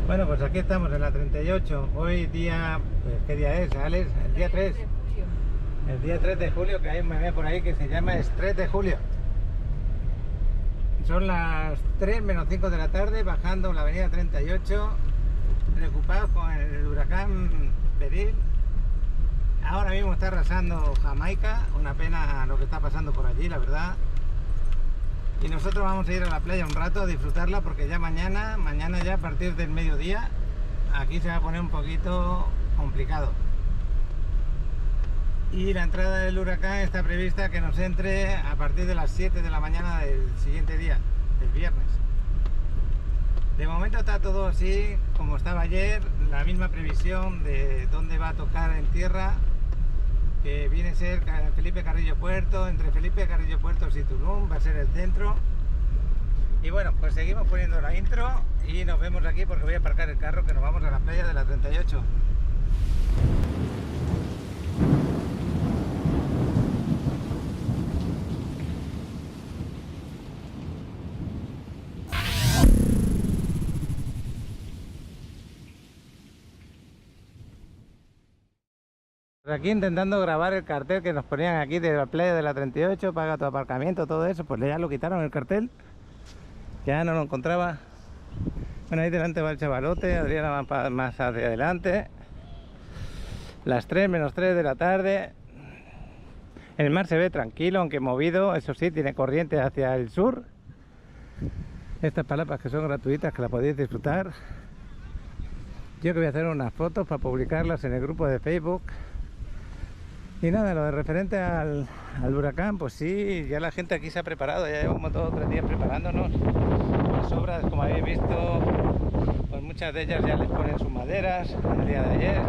Bueno, pues aquí estamos en la 38. Hoy día, pues, ¿qué día es, Alex? El día 3. El día 3 de julio, que hay un meme por ahí que se llama es 3 de julio. Son las 3 menos 5 de la tarde, bajando la avenida 38, preocupados con el huracán Beryl. Ahora mismo está arrasando Jamaica, una pena lo que está pasando por allí, la verdad. Y nosotros vamos a ir a la playa un rato a disfrutarla, porque ya mañana ya a partir del mediodía, aquí se va a poner un poquito complicado. Y la entrada del huracán está prevista que nos entre a partir de las 7 de la mañana del siguiente día, del viernes. De momento está todo así como estaba ayer, la misma previsión de dónde va a tocar en tierra, que viene a ser Felipe Carrillo Puerto, entre Felipe Carrillo Puerto y Tulum, va a ser el centro. Y bueno, pues seguimos poniendo la intro y nos vemos aquí, porque voy a aparcar el carro, que nos vamos a la playa de la 38. Aquí intentando grabar el cartel que nos ponían aquí de la playa de la 38, paga tu aparcamiento, todo eso, pues ya lo quitaron el cartel, ya no lo encontraba. Bueno, ahí delante va el chavalote, Adriana va más hacia adelante. Las 3 menos 3 de la tarde. El mar se ve tranquilo, aunque movido, eso sí, tiene corriente hacia el sur. Estas palapas que son gratuitas, que las podéis disfrutar. Yo que voy a hacer unas fotos para publicarlas en el grupo de Facebook. Y nada, lo de referente al huracán, pues sí, ya la gente aquí se ha preparado, ya llevamos 2 o 3 días preparándonos. Las obras, como habéis visto, pues muchas de ellas ya les ponen sus maderas el día de ayer.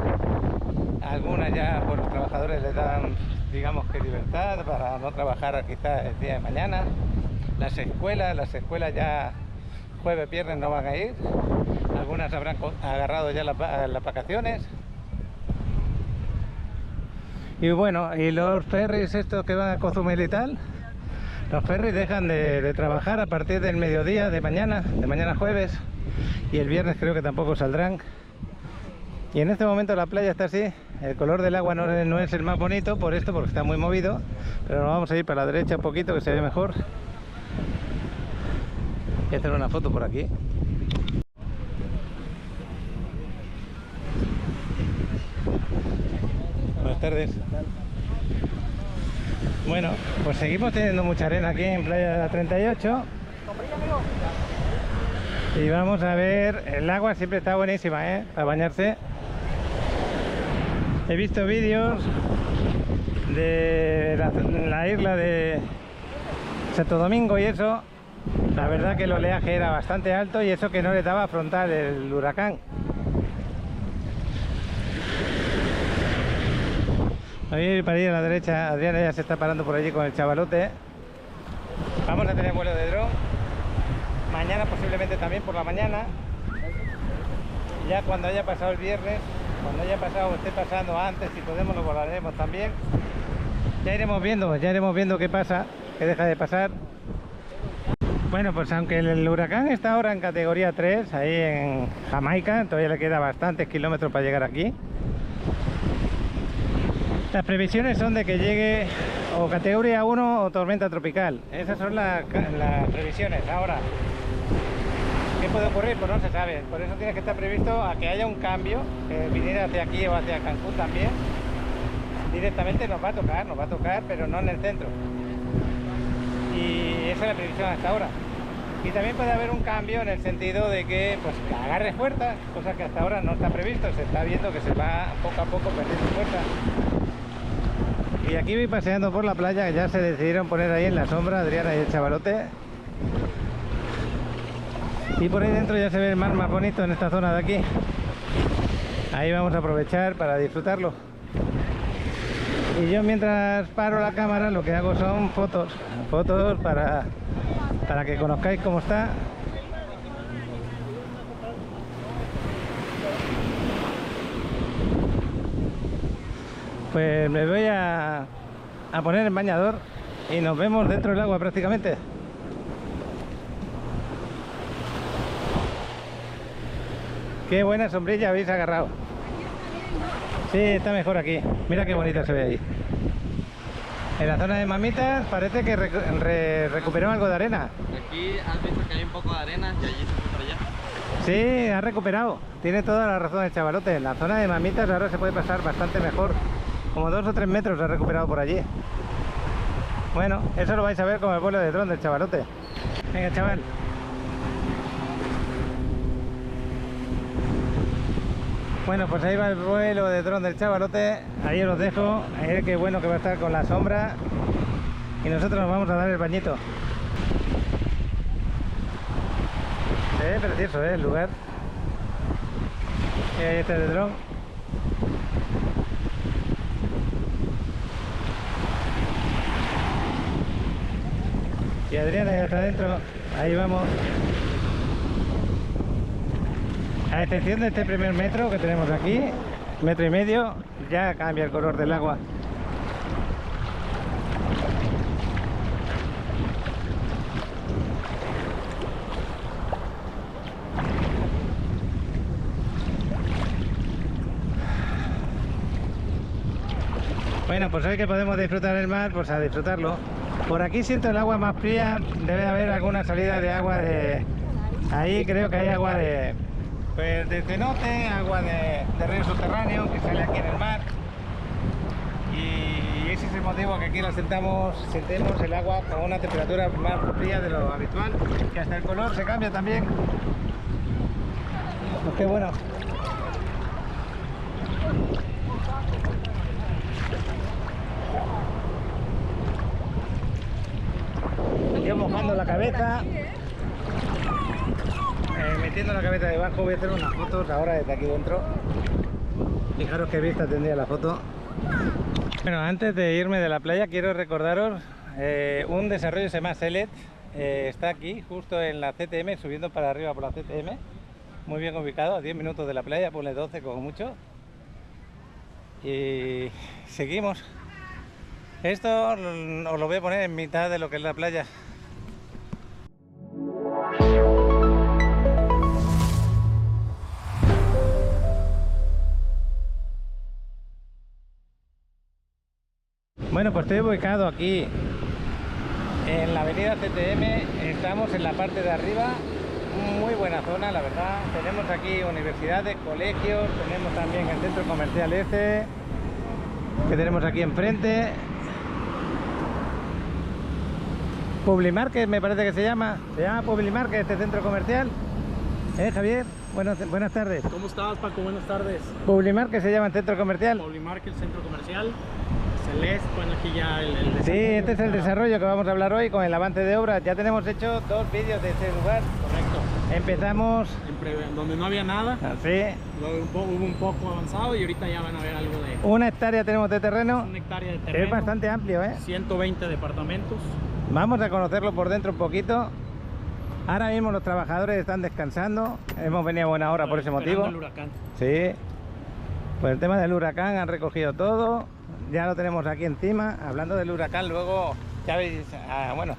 Algunas ya, pues los trabajadores les dan, digamos que libertad para no trabajar quizás el día de mañana. Las escuelas ya jueves, viernes no van a ir. Algunas habrán agarrado ya las vacaciones. Y bueno, y los ferries estos que van a Cozumel y tal, los ferries dejan de trabajar a partir del mediodía de mañana jueves, y el viernes creo que tampoco saldrán. Y en este momento la playa está así, el color del agua no es el más bonito por esto, porque está muy movido, pero nos vamos a ir para la derecha un poquito, que se ve mejor. Voy a hacer una foto por aquí. Buenas tardes. Bueno, pues seguimos teniendo mucha arena aquí en Playa de la 38. Y vamos a ver, el agua siempre está buenísima, para bañarse. He visto vídeos de la isla de Santo Domingo y eso. La verdad que el oleaje era bastante alto, y eso que no le daba a afrontar el huracán. Ahí para ir a la derecha, Adriana ya se está parando por allí con el chavalote. Vamos a tener vuelo de dron. Mañana posiblemente también por la mañana. Ya cuando haya pasado el viernes, cuando haya pasado o esté pasando antes, si podemos lo volaremos también. Ya iremos viendo qué pasa, qué deja de pasar. Bueno, pues aunque el huracán está ahora en categoría 3, ahí en Jamaica, todavía le queda bastantes kilómetros para llegar aquí. Las previsiones son de que llegue o categoría 1 o tormenta tropical. Esas son las previsiones. Ahora, ¿qué puede ocurrir? Pues no se sabe. Por eso tiene que estar previsto a que haya un cambio, que viniera hacia aquí o hacia Cancún también. Directamente nos va a tocar, pero no en el centro. Y esa es la previsión hasta ahora. Y también puede haber un cambio en el sentido de que, pues, agarre fuerza, cosa que hasta ahora no está previsto. Se está viendo que se va poco a poco perdiendo fuerza. Y aquí voy paseando por la playa, que ya se decidieron poner ahí en la sombra Adriana y el chavalote. Y por ahí dentro ya se ve el mar más bonito en esta zona de aquí. Ahí vamos a aprovechar para disfrutarlo. Y yo, mientras paro la cámara, lo que hago son fotos para que conozcáis cómo está. Pues me voy a poner el bañador y nos vemos dentro del agua prácticamente. Qué buena sombrilla habéis agarrado. Sí, está mejor aquí. Mira qué bonita se ve ahí. En la zona de Mamitas parece que recuperó algo de arena. Aquí has visto que hay un poco de arena y allí se fue para allá. Sí, ha recuperado. Tiene toda la razón el chavalote. En la zona de Mamitas ahora se puede pasar bastante mejor. Como 2 o 3 metros ha recuperado por allí. Bueno, eso lo vais a ver con el vuelo de dron del chavalote. Venga, chaval. Bueno, pues ahí va el vuelo de dron del chavalote. Ahí os los dejo. Qué bueno que va a estar con la sombra. Y nosotros nos vamos a dar el bañito. Se ve precioso, el lugar. Y ahí está el dron. Y Adriana ya está adentro. Ahí vamos. A excepción de este primer metro que tenemos aquí, metro y medio, ya cambia el color del agua. Bueno, pues hoy que podemos disfrutar el mar, pues a disfrutarlo. Por aquí siento el agua más fría, debe haber alguna salida de agua de... Ahí creo que hay agua de... Pues de cenote, agua de río subterráneo que sale aquí en el mar. Y ese es el motivo que aquí lo sentemos el agua con una temperatura más fría de lo habitual, que hasta el color se cambia también. Pues qué bueno. Yo mojando la cabeza, metiendo la cabeza debajo. Voy a hacer unas fotos ahora desde aquí dentro. Fijaros qué vista tendría la foto. Bueno, antes de irme de la playa quiero recordaros un desarrollo que se llama Selet. Está aquí justo en la CTM, subiendo para arriba por la CTM, muy bien ubicado, a 10 minutos de la playa, ponle 12 como mucho. Y seguimos. Esto os lo voy a poner en mitad de lo que es la playa. Bueno, pues estoy ubicado aquí en la avenida CTM, estamos en la parte de arriba, muy buena zona la verdad. Tenemos aquí universidades, colegios, tenemos también el centro comercial este que tenemos aquí enfrente. Publimarket me parece que se llama Publimarket este centro comercial. Javier, buenas tardes. ¿Cómo estás, Paco? Buenas tardes. Publimarket se llama el centro comercial. Publimarket, el centro comercial. Celeste, bueno, aquí ya el sí, este es el desarrollo que vamos a hablar hoy con el avance de obras. Ya tenemos hecho 2 vídeos de este lugar. Correcto. Empezamos donde no había nada. Así. Luego hubo un poco avanzado y ahorita ya van a ver algo de... 1 hectárea tenemos de terreno. 1 hectárea de terreno. Es bastante amplio, 120 departamentos. Vamos a conocerlo por dentro un poquito. Ahora mismo los trabajadores están descansando. Hemos venido a buena hora por ese motivo. El huracán. Sí. Pues el tema del huracán han recogido todo. Ya lo tenemos aquí encima. Hablando del huracán, luego ya habéis, bueno,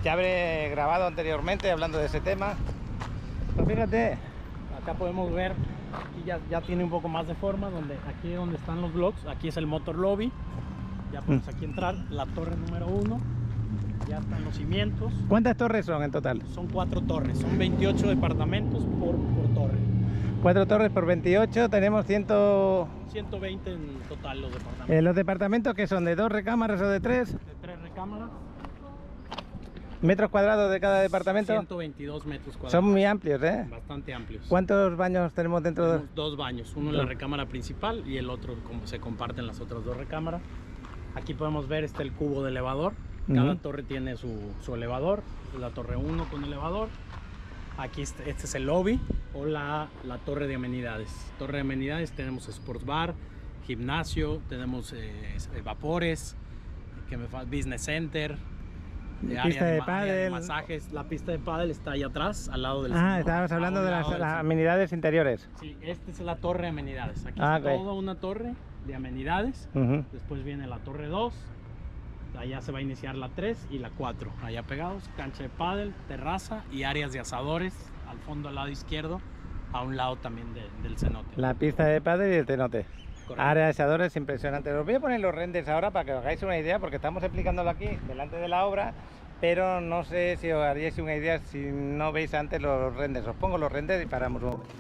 ya habré grabado anteriormente hablando de ese tema. Pues fíjate, acá podemos ver, aquí ya tiene un poco más de forma, aquí donde están los blocks, aquí es el motor lobby. Ya podemos aquí entrar, la torre número 1. Ya están los cimientos. ¿Cuántas torres son en total? Son 4 torres, son 28 departamentos por torre. 4 torres por 28, tenemos 120 en total los departamentos. ¿Los departamentos que son de 2 recámaras o de 3? De 3 recámaras. ¿Metros cuadrados de cada departamento? 122 metros cuadrados. Son muy amplios, Bastante amplios. ¿Cuántos baños tenemos dentro? Tenemos 2 baños, uno en la recámara principal y el otro como se comparten las otras 2 recámaras. Aquí podemos ver el cubo de elevador. Cada torre tiene su elevador. La torre 1 con elevador. Aquí este es el lobby o la torre de amenidades. Torre de amenidades tenemos sports bar, gimnasio, tenemos vapores, business center, pista de área pádel, de masajes. La pista de pádel está ahí atrás, al lado del estábamos hablando de las amenidades interiores. Sí, esta es la torre de amenidades. Aquí está toda una torre de amenidades. Después viene la torre 2. Allá se va a iniciar la 3 y la 4, allá pegados, cancha de pádel, terraza y áreas de asadores al fondo al lado izquierdo a un lado también del cenote. La pista de pádel y el cenote. Correcto. Área de asadores impresionante. Os voy a poner los renders ahora para que os hagáis una idea, porque estamos explicándolo aquí delante de la obra, pero no sé si os haríais una idea si no veis antes los renders. Os pongo los renders y paramos un momento.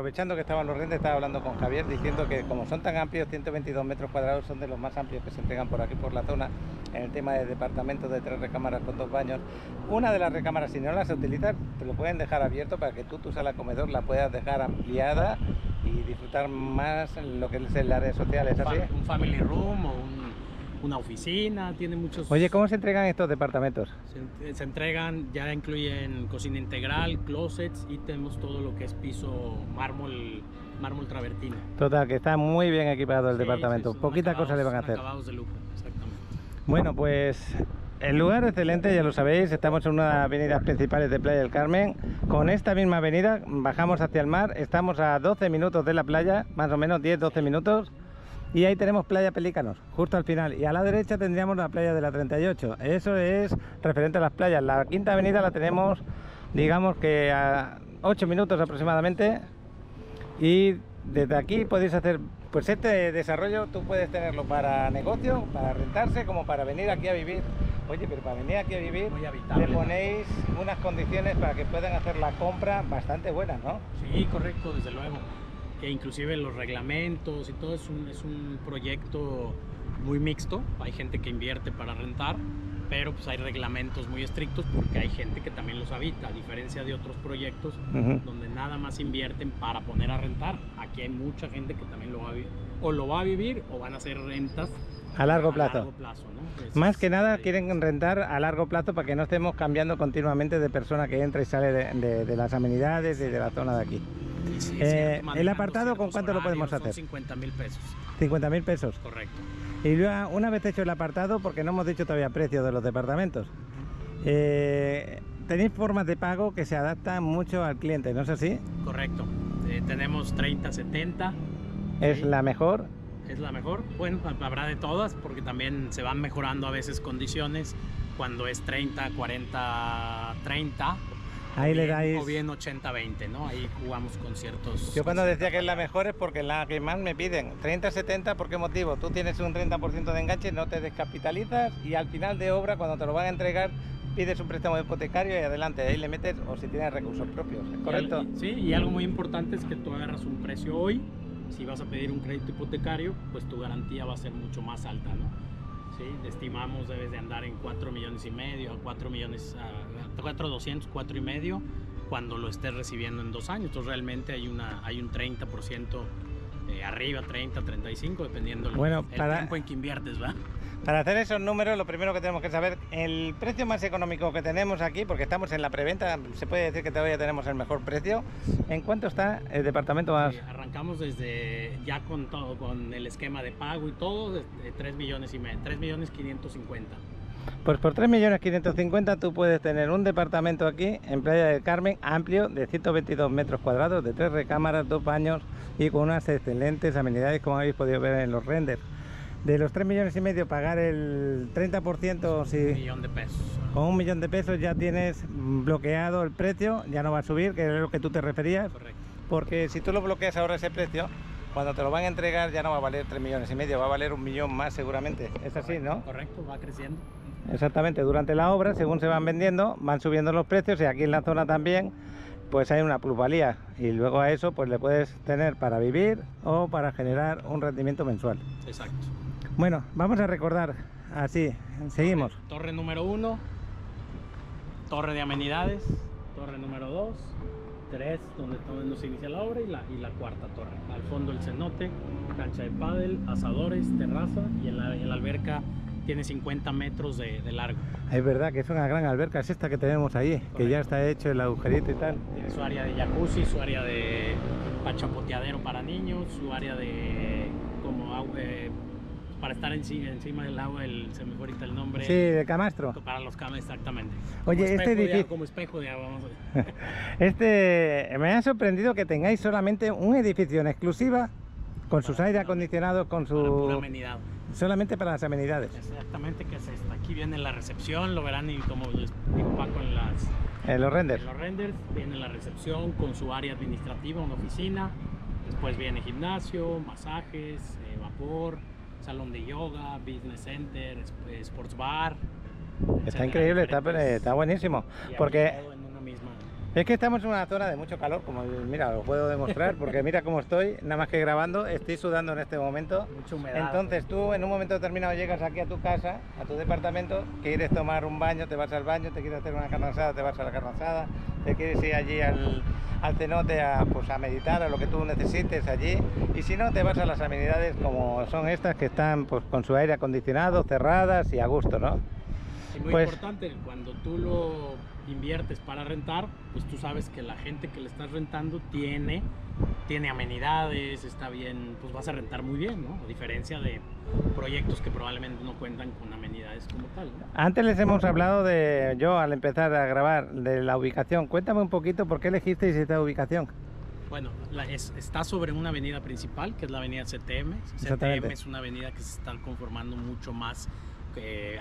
aprovechando que estaban los renders, estaba hablando con Javier diciendo que como son tan amplios, 122 metros cuadrados, son de los más amplios que se entregan por aquí, por la zona, en el tema de departamentos de 3 recámaras con 2 baños. Una de las recámaras, si no las utilizas, te lo pueden dejar abierto para que tú tu sala comedor la puedas dejar ampliada y disfrutar más en lo que es el área social, ¿es así? Un family room o una oficina, tiene muchos... Oye, ¿cómo se entregan estos departamentos? Se entregan, ya incluyen cocina integral, closets y tenemos todo lo que es piso mármol travertino. Total, que está muy bien equipado el Sí, departamento, sí, poquita cosa le van a hacer. Acabados de lujo, exactamente. Bueno, pues el lugar excelente, ya lo sabéis, estamos en una de las avenidas principales de Playa del Carmen. Con esta misma avenida bajamos hacia el mar, estamos a 12 minutos de la playa, más o menos 10-12 minutos. Y ahí tenemos Playa Pelícanos, justo al final. Y a la derecha tendríamos la playa de la 38. Eso es referente a las playas. La quinta avenida la tenemos, digamos que a 8 minutos aproximadamente. Y desde aquí podéis hacer, pues este desarrollo tú puedes tenerlo para negocio, para rentarse, como para venir aquí a vivir. Oye, pero para venir aquí a vivir Muy habitable, le ponéis unas condiciones para que puedan hacer la compra bastante buenas, ¿no? Sí, correcto, desde luego. Que inclusive los reglamentos y todo es un proyecto muy mixto. Hay gente que invierte para rentar, pero pues hay reglamentos muy estrictos porque hay gente que también los habita, a diferencia de otros proyectos donde nada más invierten para poner a rentar. Aquí hay mucha gente que también lo va a vivir o van a hacer rentas A largo plazo. ¿no? Más que nada quieren rentar a largo plazo para que no estemos cambiando continuamente de persona que entra y sale de las amenidades y de la zona de aquí. Sí, el apartado, ¿con cuánto lo podemos hacer? 50.000 pesos. 50.000 pesos. Correcto. Y luego, una vez hecho el apartado, porque no hemos dicho todavía precio de los departamentos, tenéis formas de pago que se adaptan mucho al cliente, ¿no es así? Correcto. Tenemos 30-70. ¿Es Sí. la mejor? Es la mejor. Bueno, habrá de todas porque también se van mejorando a veces condiciones cuando es 30-40-30. Ahí le bien, dais... o bien 80-20, ¿no? Ahí jugamos con ciertos... Yo cuando decía que es la mejor es porque la que más me piden. 30-70, ¿por qué motivo? Tú tienes un 30% de enganche, no te descapitalizas y al final de obra, cuando te lo van a entregar, pides un préstamo hipotecario y adelante, ahí le metes, o si tienes recursos propios, ¿es correcto? Sí, y algo muy importante es que tú agarras un precio hoy. Si vas a pedir un crédito hipotecario, pues tu garantía va a ser mucho más alta, ¿no? Sí, estimamos debes de andar en 4,5 millones, a 4 millones, a 4,200, 4,5 cuando lo estés recibiendo en 2 años. Entonces realmente hay un 30% arriba, 30, 35, dependiendo el tiempo en que inviertes, ¿va? Para hacer esos números, lo primero que tenemos que saber, el precio más económico que tenemos aquí, porque estamos en la preventa, se puede decir que todavía tenemos el mejor precio. ¿En cuánto está el departamento más? Sí, arrancamos desde ya con todo, con el esquema de pago y todo, de 3,5 millones, 3,550,000. Pues por 3.550.000 tú puedes tener un departamento aquí en Playa del Carmen amplio de 122 metros cuadrados, de 3 recámaras, 2 baños y con unas excelentes amenidades como habéis podido ver en los renders. De los 3,5 millones pagar el 30%, si 1 millón de pesos. con 1 millón de pesos ya tienes bloqueado el precio, ya no va a subir, que es lo que tú te referías. Correcto. Porque si tú lo bloqueas ahora ese precio, cuando te lo van a entregar ya no va a valer 3,5 millones, va a valer 1 millón más seguramente. Es así, ¿no? Correcto, va creciendo. Exactamente, durante la obra, según se van vendiendo, van subiendo los precios y aquí en la zona también, pues hay una plusvalía y luego a eso pues le puedes tener para vivir o para generar un rendimiento mensual. Exacto. Bueno, vamos a recordar así, seguimos. Torre número 1, torre de amenidades, torre número 2, 3, donde se inicia la obra y la cuarta torre. Al fondo el cenote, cancha de pádel, asadores, terraza y en la alberca tiene 50 metros de largo. Es verdad que es una gran alberca, es esta que tenemos ahí, Correcto. que ya está hecho el agujerito y tal. Tiene su área de jacuzzi, su área de chapoteadero para niños, su área de como agua, para estar encima del agua, se me fue ahorita el nombre. Sí, de camastro. Para los camas, exactamente. Oye, Como este espejo de edificio... agua, como espejo de agua, vamos a ver. Me ha sorprendido que tengáis solamente un edificio en exclusiva, con sus aire acondicionados, con Para pura su... amenidad. solamente para las amenidades. Exactamente, que es esta. Aquí viene la recepción, lo verán y como les digo Paco En los renders. en los renders, viene la recepción con su área administrativa, una oficina, después viene gimnasio, masajes, vapor, salón de yoga, business center, sports bar. Está etcétera, increíble, diferentes. está buenísimo. Y aquí Porque todo en una misma. Es que estamos en una zona de mucho calor, como mira, lo puedo demostrar, porque mira cómo estoy, nada más que grabando, estoy sudando en este momento. Mucha humedad. Entonces tú en un momento determinado llegas aquí a tu casa, a tu departamento, quieres tomar un baño, te vas al baño, te quieres hacer una carne asada, te vas a la carne asada, te quieres ir allí al cenote pues a meditar, a lo que tú necesites allí, y si no, te vas a las amenidades como son estas, que están pues con su aire acondicionado, cerradas y a gusto, ¿no? Y muy Pues- importante, cuando tú lo inviertes para rentar, pues tú sabes que la gente que le estás rentando tiene amenidades, está bien, pues vas a rentar muy bien, ¿no? A diferencia de proyectos que probablemente no cuentan con amenidades como tal, ¿no? Antes les hemos hablado de, yo al empezar a grabar, de la ubicación. Cuéntame un poquito por qué elegisteis esta ubicación. Bueno, está sobre una avenida principal, que es la avenida CTM. Exactamente. CTM es una avenida que se está conformando mucho más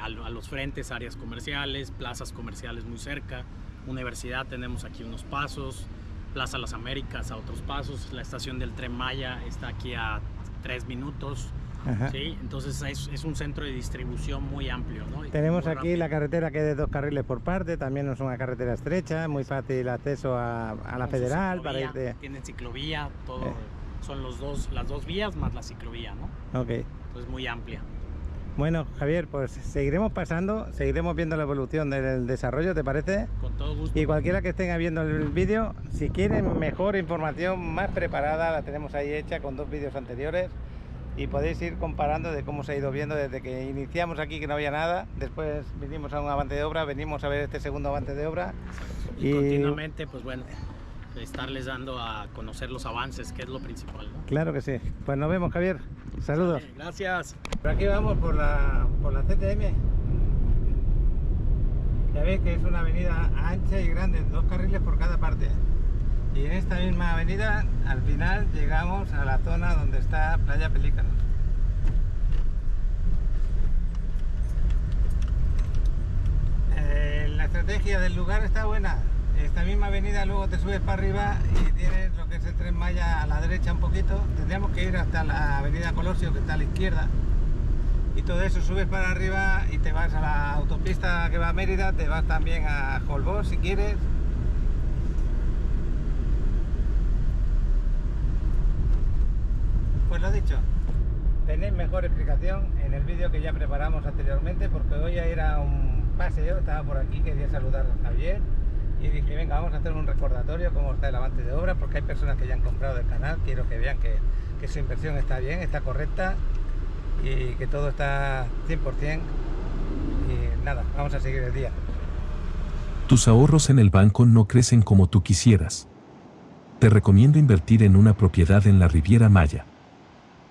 a los frentes, áreas comerciales, plazas comerciales muy cerca, universidad, tenemos aquí unos pasos, Plaza Las Américas a otros pasos, la estación del Tren Maya está aquí a 3 minutos, Ajá. ¿sí? Entonces es un centro de distribución muy amplio, ¿no? Y Tenemos muy aquí rápido. la carretera que es de 2 carriles por parte, también es una carretera estrecha, muy fácil acceso a la Con su federal ciclovía, para ir de... tienen ciclovía, todo, son las dos vías más la ciclovía, ¿no? Ok. Entonces muy amplia. Bueno, Javier, pues seguiremos pasando, seguiremos viendo la evolución del desarrollo, ¿te parece? Con todo gusto. Y cualquiera que esté viendo el vídeo, si quieren mejor información, más preparada, la tenemos ahí hecha con 2 vídeos anteriores y podéis ir comparando de cómo se ha ido viendo desde que iniciamos aquí, que no había nada, después vinimos a un avance de obra, venimos a ver este segundo avance de obra Y continuamente, pues bueno, estarles dando a conocer los avances, que es lo principal, ¿no? Claro que sí. Pues nos vemos, Javier. Saludos. Gracias. Por aquí vamos por la CTM. Ya veis que es una avenida ancha y grande, 2 carriles por cada parte. Y en esta misma avenida, al final, llegamos a la zona donde está Playa Pelícanos. La estrategia del lugar está buena. Esta misma avenida luego te subes para arriba y tienes lo que es el Tren Maya a la derecha un poquito. Tendríamos que ir hasta la avenida Colosio, que está a la izquierda. Y todo eso subes para arriba y te vas a la autopista que va a Mérida, te vas también a Holbox si quieres. Pues lo dicho, tenéis mejor explicación en el vídeo que ya preparamos anteriormente, porque hoy era un paseo, estaba por aquí, quería saludar a Javier y dije, venga, vamos a hacer un recordatorio cómo está el avance de obra, porque hay personas que ya han comprado el canal, quiero que vean que su inversión está bien, está correcta y que todo está 100%. Y nada, vamos a seguir el día. Tus ahorros en el banco no crecen como tú quisieras. Te recomiendo invertir en una propiedad en la Riviera Maya.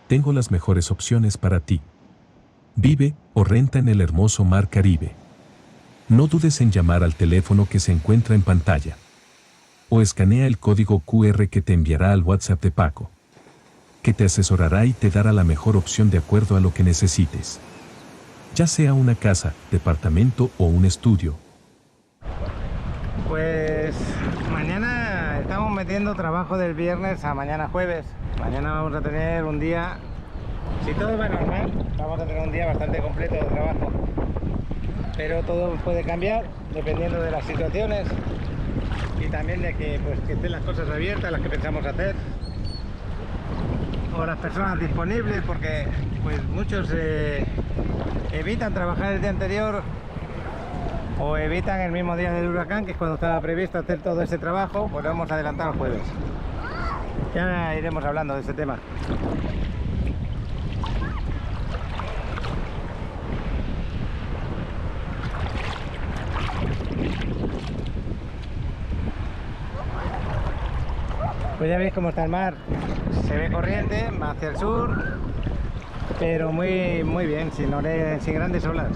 Tengo las mejores opciones para ti. Vive o renta en el hermoso Mar Caribe. No dudes en llamar al teléfono que se encuentra en pantalla. O escanea el código QR que te enviará al WhatsApp de Paco, que te asesorará y te dará la mejor opción de acuerdo a lo que necesites. Ya sea una casa, departamento o un estudio. Pues mañana estamos metiendo trabajo del viernes a mañana jueves. Mañana vamos a tener un día, si todo va normal, vamos a tener un día bastante completo de trabajo. Pero todo puede cambiar dependiendo de las situaciones y también de que, pues, que estén las cosas abiertas, las que pensamos hacer, o las personas disponibles, porque pues muchos evitan trabajar el día anterior o evitan el mismo día del huracán, que es cuando estaba previsto hacer todo ese trabajo. Pues lo hemos adelantado al jueves. Ya iremos hablando de ese tema. Pues ya veis cómo está el mar. Se ve corriente, va hacia el sur, pero muy bien, sin grandes olas.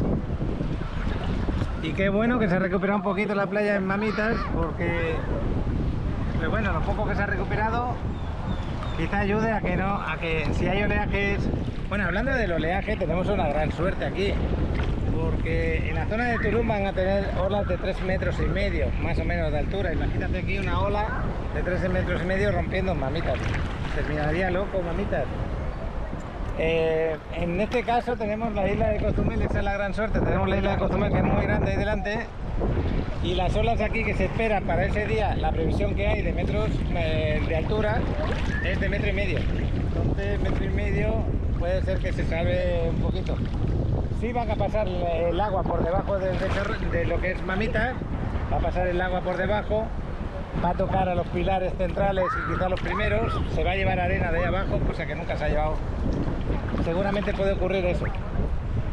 Y qué bueno que se ha recuperado un poquito la playa en Mamitas, porque pues bueno, lo poco que se ha recuperado quizá ayude a que si hay oleajes. Bueno, hablando del oleaje, tenemos una gran suerte aquí, porque en la zona de Tulum van a tener olas de 3,5 metros más o menos de altura. Imagínate aquí una ola de 3,5 metros rompiendo Mamitas. Terminaría loco Mamitas. En este caso tenemos la isla de Cozumel, esa es la gran suerte. Tenemos la isla de Cozumel, que es muy grande ahí delante, Y las olas aquí que se esperan para ese día, la previsión que hay de metros de altura es de 1,5 metros. Entonces 1,5 metros puede ser que se salve un poquito. Sí van a pasar el agua por debajo de lo que es Mamitas, va a pasar el agua por debajo, va a tocar a los pilares centrales y quizá los primeros, se va a llevar arena de ahí abajo, cosa que nunca se ha llevado. Seguramente puede ocurrir eso,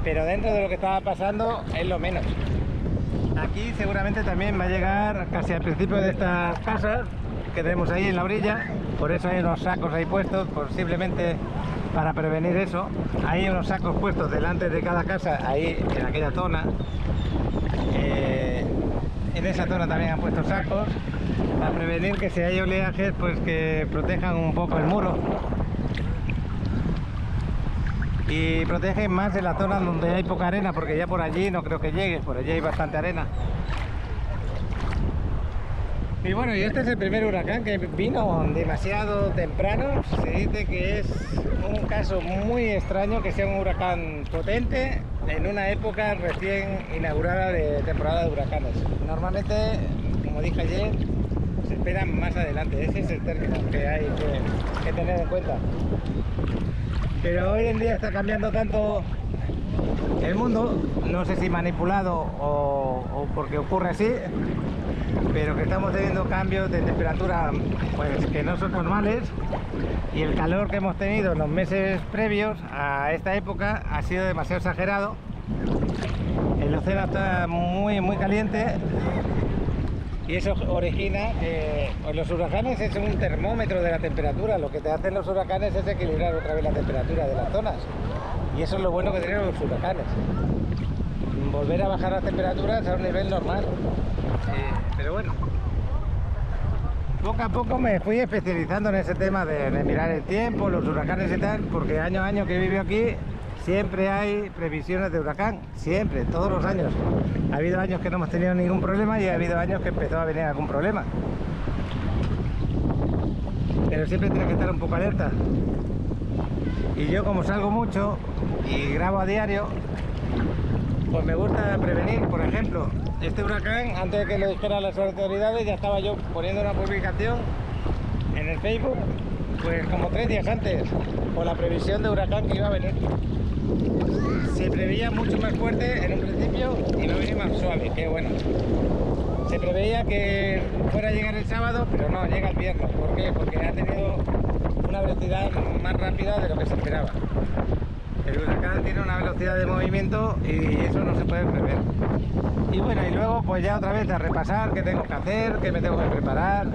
pero dentro de lo que estaba pasando es lo menos. Aquí seguramente también va a llegar casi al principio de estas casas que tenemos ahí en la orilla, por eso hay unos sacos ahí puestos, posiblemente para prevenir eso. Hay unos sacos puestos delante de cada casa, ahí en aquella zona. En esa zona también han puesto sacos para prevenir que si hay oleajes, pues que protejan un poco el muro. Y protegen más en la zona donde hay poca arena, porque ya por allí no creo que llegue, por allí hay bastante arena. Y bueno, y este es el primer huracán que vino demasiado temprano. Se dice que es un caso muy extraño que sea un huracán potente en una época recién inaugurada de temporada de huracanes. Normalmente, como dije ayer, se esperan más adelante. Ese es el término que hay que tener en cuenta. Pero hoy en día está cambiando tanto el mundo, no sé si manipulado o porque ocurre así, pero que estamos teniendo cambios de temperatura pues que no son normales, y el calor que hemos tenido en los meses previos a esta época ha sido demasiado exagerado. El océano está muy caliente y eso origina que los huracanes es un termómetro de la temperatura. Lo que te hacen los huracanes es equilibrar otra vez la temperatura de las zonas, y eso es lo bueno que tienen los huracanes, volver a bajar las temperaturas a un nivel normal. Pero bueno, poco a poco me fui especializando en ese tema de mirar el tiempo, los huracanes y tal, porque año a año que vivo aquí siempre hay previsiones de huracán, siempre, todos los años. Ha habido años que no hemos tenido ningún problema y ha habido años que empezó a venir algún problema, pero siempre tienes que estar un poco alerta. Y yo, como salgo mucho y grabo a diario, pues me gusta prevenir. Por ejemplo, este huracán, antes de que lo dijeran las autoridades, ya estaba yo poniendo una publicación en el Facebook, pues como 3 días antes, con la previsión de huracán que iba a venir. Se preveía mucho más fuerte en un principio y va a venir más suave, que bueno. Se preveía que fuera a llegar el sábado, pero no, llega el viernes. ¿Por qué? Porque ha tenido una velocidad más rápida de lo que se esperaba. El huracán tiene una velocidad de movimiento y eso no se puede prever. Y bueno, y luego pues ya otra vez a repasar qué tengo que hacer, qué me tengo que preparar.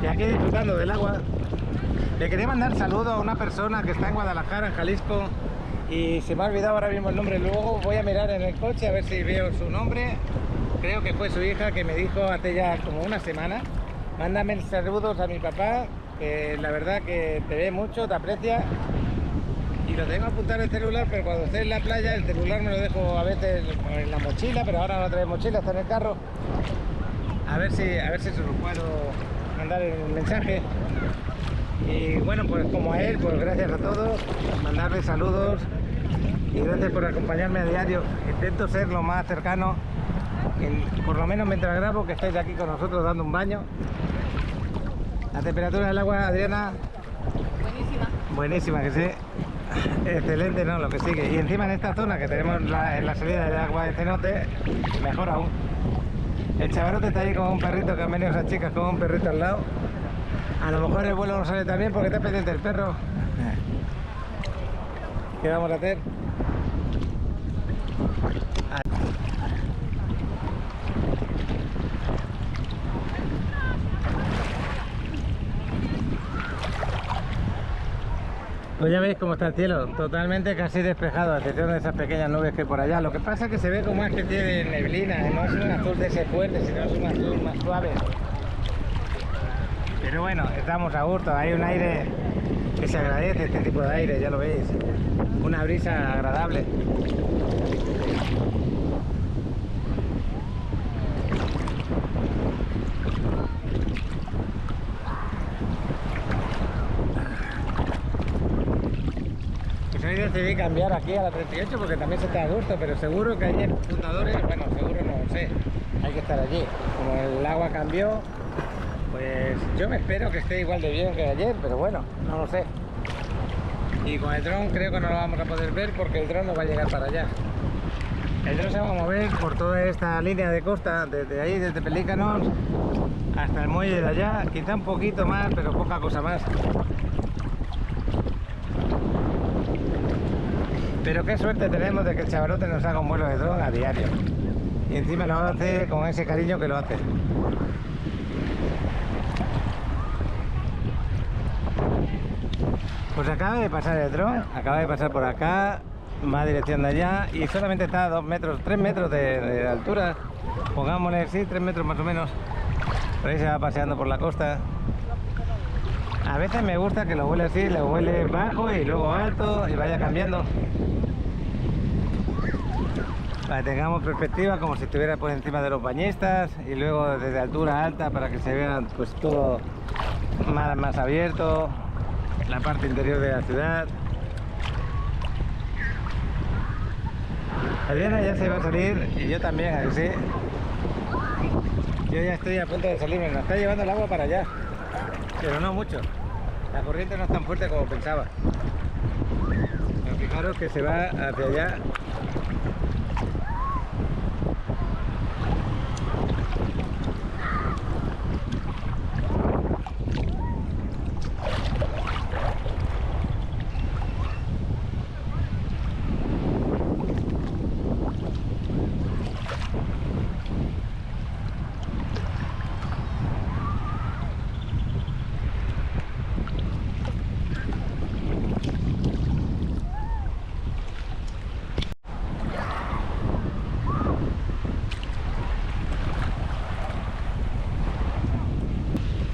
Y aquí disfrutando del agua. Le quería mandar saludos a una persona que está en Guadalajara, en Jalisco, y se me ha olvidado ahora mismo el nombre. Luego voy a mirar en el coche a ver si veo su nombre. Creo que fue su hija, que me dijo hace ya como una semana: mándame saludos a mi papá, que la verdad que te ve mucho, te aprecia. Y lo tengo apuntado en el celular, pero cuando esté en la playa el celular me lo dejo a veces en la mochila, pero ahora no trae mochila, está en el carro. A ver si se lo puedo mandar el mensaje. Y bueno, pues como a él, pues gracias a todos, mandarle saludos y gracias por acompañarme a diario. Intento ser lo más cercano, por lo menos mientras grabo, que estáis aquí con nosotros dando un baño. La temperatura del agua, Adriana, buenísima, que sí, excelente, ¿no? Lo que sigue. Y encima en esta zona que tenemos la salida de agua de cenote, mejor aún. El chavalote está ahí con un perrito, que han venido esas chicas con un perrito al lado. A lo mejor el vuelo no sale tan bien porque está pendiente el perro. ¿Qué vamos a hacer? Pues ya veis cómo está el cielo, totalmente casi despejado, a excepción de esas pequeñas nubes que hay por allá. Lo que pasa es que se ve como una especie de neblina, no es un azul de ese fuerte, sino es un azul más suave. Pero bueno, estamos a gusto, hay un aire que se agradece, este tipo de aire, ya lo veis, una brisa agradable. hoy decidí cambiar aquí a la 38 porque también se está a gusto, pero seguro que ayer fundadores, bueno, seguro no lo sé, hay que estar allí. Como el agua cambió, pues yo me espero que esté igual de bien que ayer, pero bueno, no lo sé. Y con el dron creo que no lo vamos a poder ver porque el dron no va a llegar para allá. El dron se va a mover por toda esta línea de costa, desde ahí, desde Pelícanos hasta el muelle de allá, quizá un poquito más, pero poca cosa más. Pero qué suerte tenemos de que el chavalote nos haga un vuelo de dron a diario. Y encima lo hace con ese cariño que lo hace. Pues acaba de pasar el dron, acaba de pasar por acá, va a dirección de allá y solamente está a 2 metros, 3 metros de altura. Pongámosle, sí, 3 metros más o menos. Por ahí se va paseando por la costa. A veces me gusta que lo vuele así, lo vuele bajo y luego alto y vaya cambiando. Para que tengamos perspectiva como si estuviera por encima de los bañistas y luego desde altura alta para que se vea pues todo más abierto, la parte interior de la ciudad. Adriana ya se va a salir y yo también, ¿a que sí? Yo ya estoy a punto de salirme, nos está llevando el agua para allá, pero no mucho. La corriente no es tan fuerte como pensaba. Pero fijaros que se va hacia allá.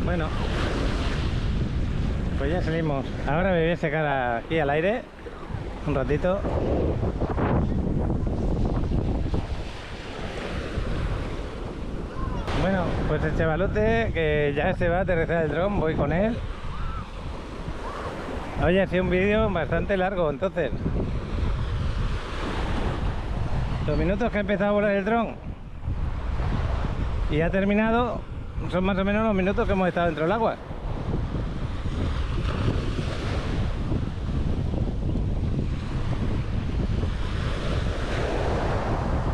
Bueno, pues ya salimos. Ahora me voy a sacar aquí al aire un ratito. Bueno, pues el chavalote que ya se va a aterrizar el dron, voy con él. Oye, ha sido un vídeo bastante largo entonces. Los minutos que ha empezado a volar el dron y ha terminado son más o menos los minutos que hemos estado dentro del agua.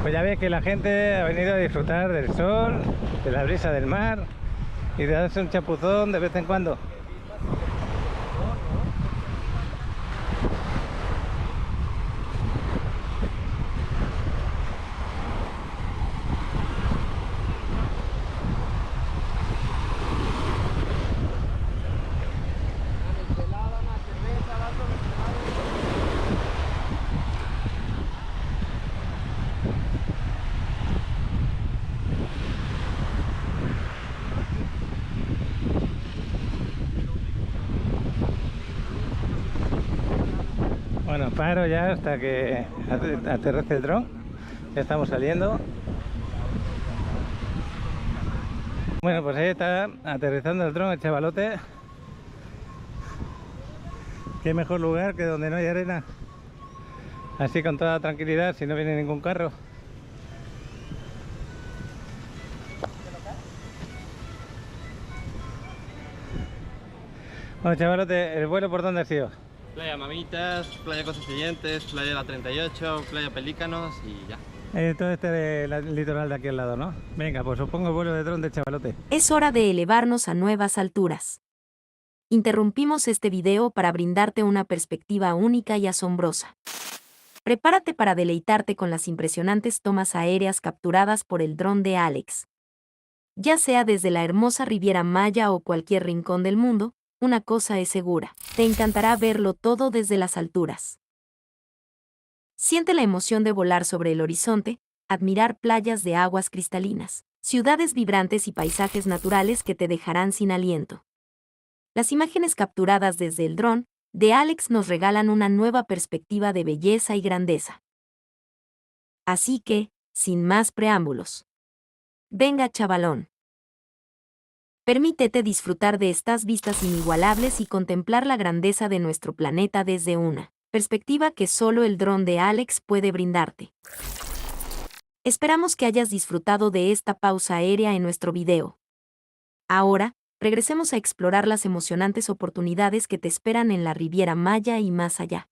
Pues ya ves que la gente ha venido a disfrutar del sol, de la brisa del mar y de darse un chapuzón de vez en cuando. Bueno, paro ya hasta que aterrice el dron. Ya estamos saliendo. Bueno, pues ahí está aterrizando el dron, el chavalote. Qué mejor lugar que donde no hay arena. Así con toda tranquilidad, si no viene ningún carro. Bueno, chavalote, ¿el vuelo por dónde ha sido? Playa Mamitas, Playa Constituyentes, Playa La 38, Playa Pelícanos y ya. Todo este litoral de aquí al lado, ¿no? Venga, pues os pongo el vuelo de dron del chavalote. Es hora de elevarnos a nuevas alturas. Interrumpimos este video para brindarte una perspectiva única y asombrosa. Prepárate para deleitarte con las impresionantes tomas aéreas capturadas por el dron de Alex. Ya sea desde la hermosa Riviera Maya o cualquier rincón del mundo, una cosa es segura, te encantará verlo todo desde las alturas. Siente la emoción de volar sobre el horizonte, admirar playas de aguas cristalinas, ciudades vibrantes y paisajes naturales que te dejarán sin aliento. Las imágenes capturadas desde el dron de Alex nos regalan una nueva perspectiva de belleza y grandeza. Así que, sin más preámbulos. Venga, chavalón. Permítete disfrutar de estas vistas inigualables y contemplar la grandeza de nuestro planeta desde una perspectiva que solo el dron de Alex puede brindarte. Esperamos que hayas disfrutado de esta pausa aérea en nuestro video. Ahora, regresemos a explorar las emocionantes oportunidades que te esperan en la Riviera Maya y más allá.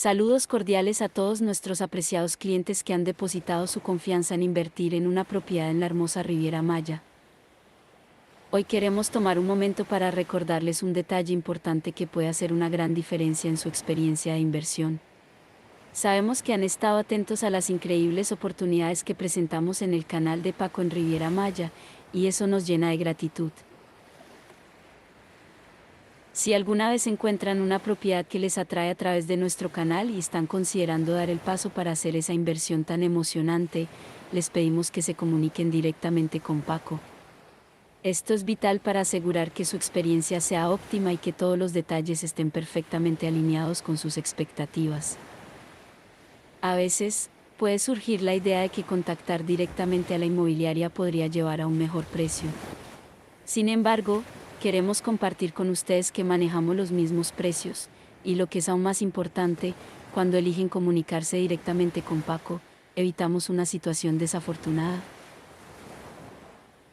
Saludos cordiales a todos nuestros apreciados clientes que han depositado su confianza en invertir en una propiedad en la hermosa Riviera Maya. Hoy queremos tomar un momento para recordarles un detalle importante que puede hacer una gran diferencia en su experiencia de inversión. Sabemos que han estado atentos a las increíbles oportunidades que presentamos en el canal de Paco en Riviera Maya, y eso nos llena de gratitud. Si alguna vez encuentran una propiedad que les atrae a través de nuestro canal y están considerando dar el paso para hacer esa inversión tan emocionante, les pedimos que se comuniquen directamente con Paco. Esto es vital para asegurar que su experiencia sea óptima y que todos los detalles estén perfectamente alineados con sus expectativas. A veces, puede surgir la idea de que contactar directamente a la inmobiliaria podría llevar a un mejor precio. Sin embargo, queremos compartir con ustedes que manejamos los mismos precios, y lo que es aún más importante, cuando eligen comunicarse directamente con Paco, evitamos una situación desafortunada.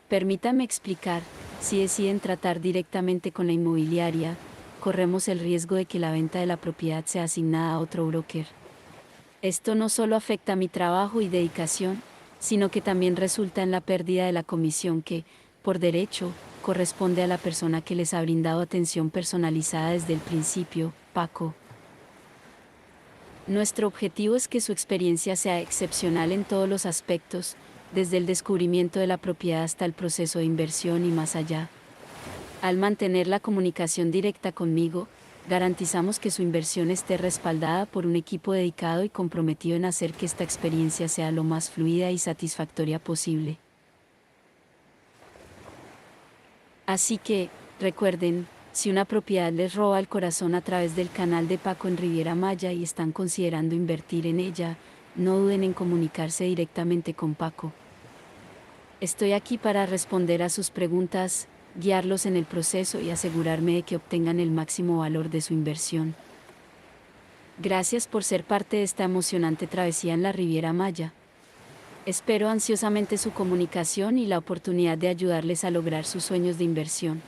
Permítame explicar, si deciden tratar directamente con la inmobiliaria, corremos el riesgo de que la venta de la propiedad sea asignada a otro broker. Esto no solo afecta a mi trabajo y dedicación, sino que también resulta en la pérdida de la comisión que, por derecho, corresponde a la persona que les ha brindado atención personalizada desde el principio, Paco. Nuestro objetivo es que su experiencia sea excepcional en todos los aspectos, desde el descubrimiento de la propiedad hasta el proceso de inversión y más allá. Al mantener la comunicación directa conmigo, garantizamos que su inversión esté respaldada por un equipo dedicado y comprometido en hacer que esta experiencia sea lo más fluida y satisfactoria posible. Así que, recuerden, si una propiedad les roba el corazón a través del canal de Paco en Riviera Maya y están considerando invertir en ella, no duden en comunicarse directamente con Paco. Estoy aquí para responder a sus preguntas, guiarlos en el proceso y asegurarme de que obtengan el máximo valor de su inversión. Gracias por ser parte de esta emocionante travesía en la Riviera Maya. Espero ansiosamente su comunicación y la oportunidad de ayudarles a lograr sus sueños de inversión.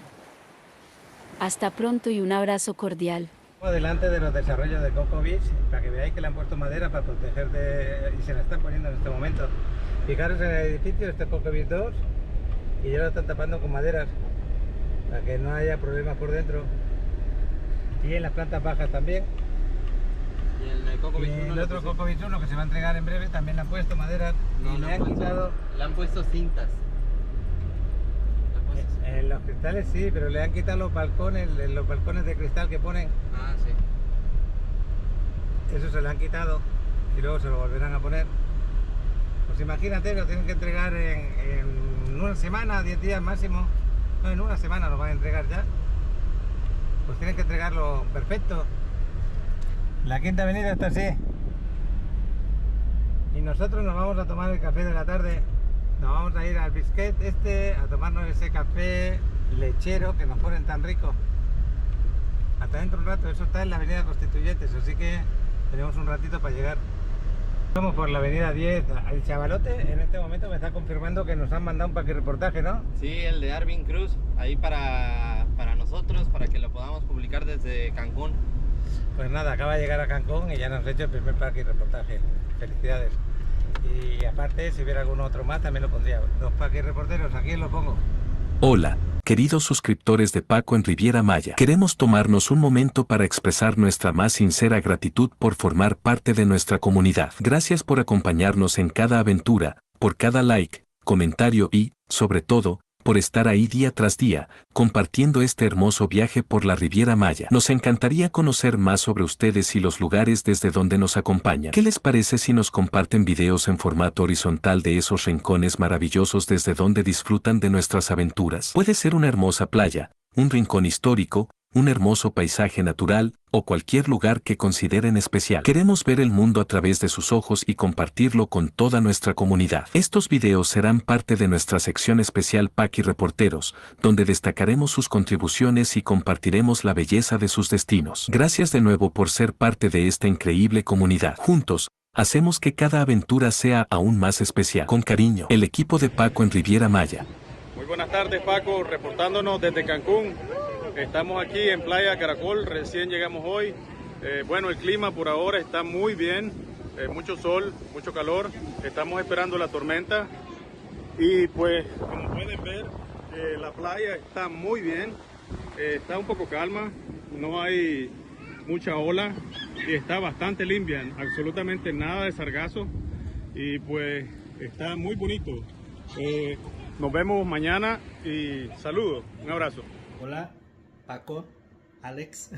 Hasta pronto y un abrazo cordial. Delante de los desarrollos de Coco Beach, para que veáis que le han puesto madera para proteger y se la están poniendo en este momento. Fijaros en el edificio, este es Coco Beach 2, y ya lo están tapando con maderas para que no haya problemas por dentro. Y en las plantas bajas también. Y en el Coco Beach 1 el otro Coco Beach 1 que se va a entregar en breve también le han puesto maderas y le han quitado. Le han puesto cintas. En los cristales sí, pero le han quitado los balcones de cristal que ponen. Ah, sí. Eso se le han quitado y luego se lo volverán a poner. Pues imagínate, lo tienen que entregar en una semana, 10 días máximo. No, en una semana lo van a entregar ya. Pues tienen que entregarlo perfecto. La Quinta Avenida está así. Y nosotros nos vamos a tomar el café de la tarde. Nos vamos a ir al Bisquet a tomarnos ese café lechero que nos ponen tan rico. Hasta dentro un rato, eso está en la avenida Constituyentes, así que tenemos un ratito para llegar. Vamos por la avenida 10. El chavalote en este momento me está confirmando que nos han mandado un paquirreportaje, ¿no? Sí, el de Arvin Cruz, ahí para nosotros, para que lo podamos publicar desde Cancún. Pues nada, acaba de llegar a Cancún y ya nos ha hecho el primer paquirreportaje. Felicidades. Y aparte, si hubiera algún otro más, también lo pondría. Los paquirreporteros, aquí lo pongo. Hola, queridos suscriptores de Paco en Riviera Maya. Queremos tomarnos un momento para expresar nuestra más sincera gratitud por formar parte de nuestra comunidad. Gracias por acompañarnos en cada aventura, por cada like, comentario y, sobre todo, por estar ahí día tras día, compartiendo este hermoso viaje por la Riviera Maya. Nos encantaría conocer más sobre ustedes y los lugares desde donde nos acompañan. ¿Qué les parece si nos comparten videos en formato horizontal de esos rincones maravillosos desde donde disfrutan de nuestras aventuras? Puede ser una hermosa playa, un rincón histórico, un hermoso paisaje natural, o cualquier lugar que consideren especial. Queremos ver el mundo a través de sus ojos y compartirlo con toda nuestra comunidad. Estos videos serán parte de nuestra sección especial Paquirreporteros, donde destacaremos sus contribuciones y compartiremos la belleza de sus destinos. Gracias de nuevo por ser parte de esta increíble comunidad. Juntos, hacemos que cada aventura sea aún más especial. Con cariño, el equipo de Paco en Riviera Maya. Muy buenas tardes, Paco, reportándonos desde Cancún. Estamos aquí en Playa Caracol, recién llegamos hoy. Bueno, el clima por ahora está muy bien, mucho sol, mucho calor. Estamos esperando la tormenta y pues como pueden ver, la playa está muy bien, está un poco calma, no hay mucha ola y está bastante limpia, absolutamente nada de sargazo y pues está muy bonito. Nos vemos mañana y saludos, un abrazo. Hola, Paco, Alex,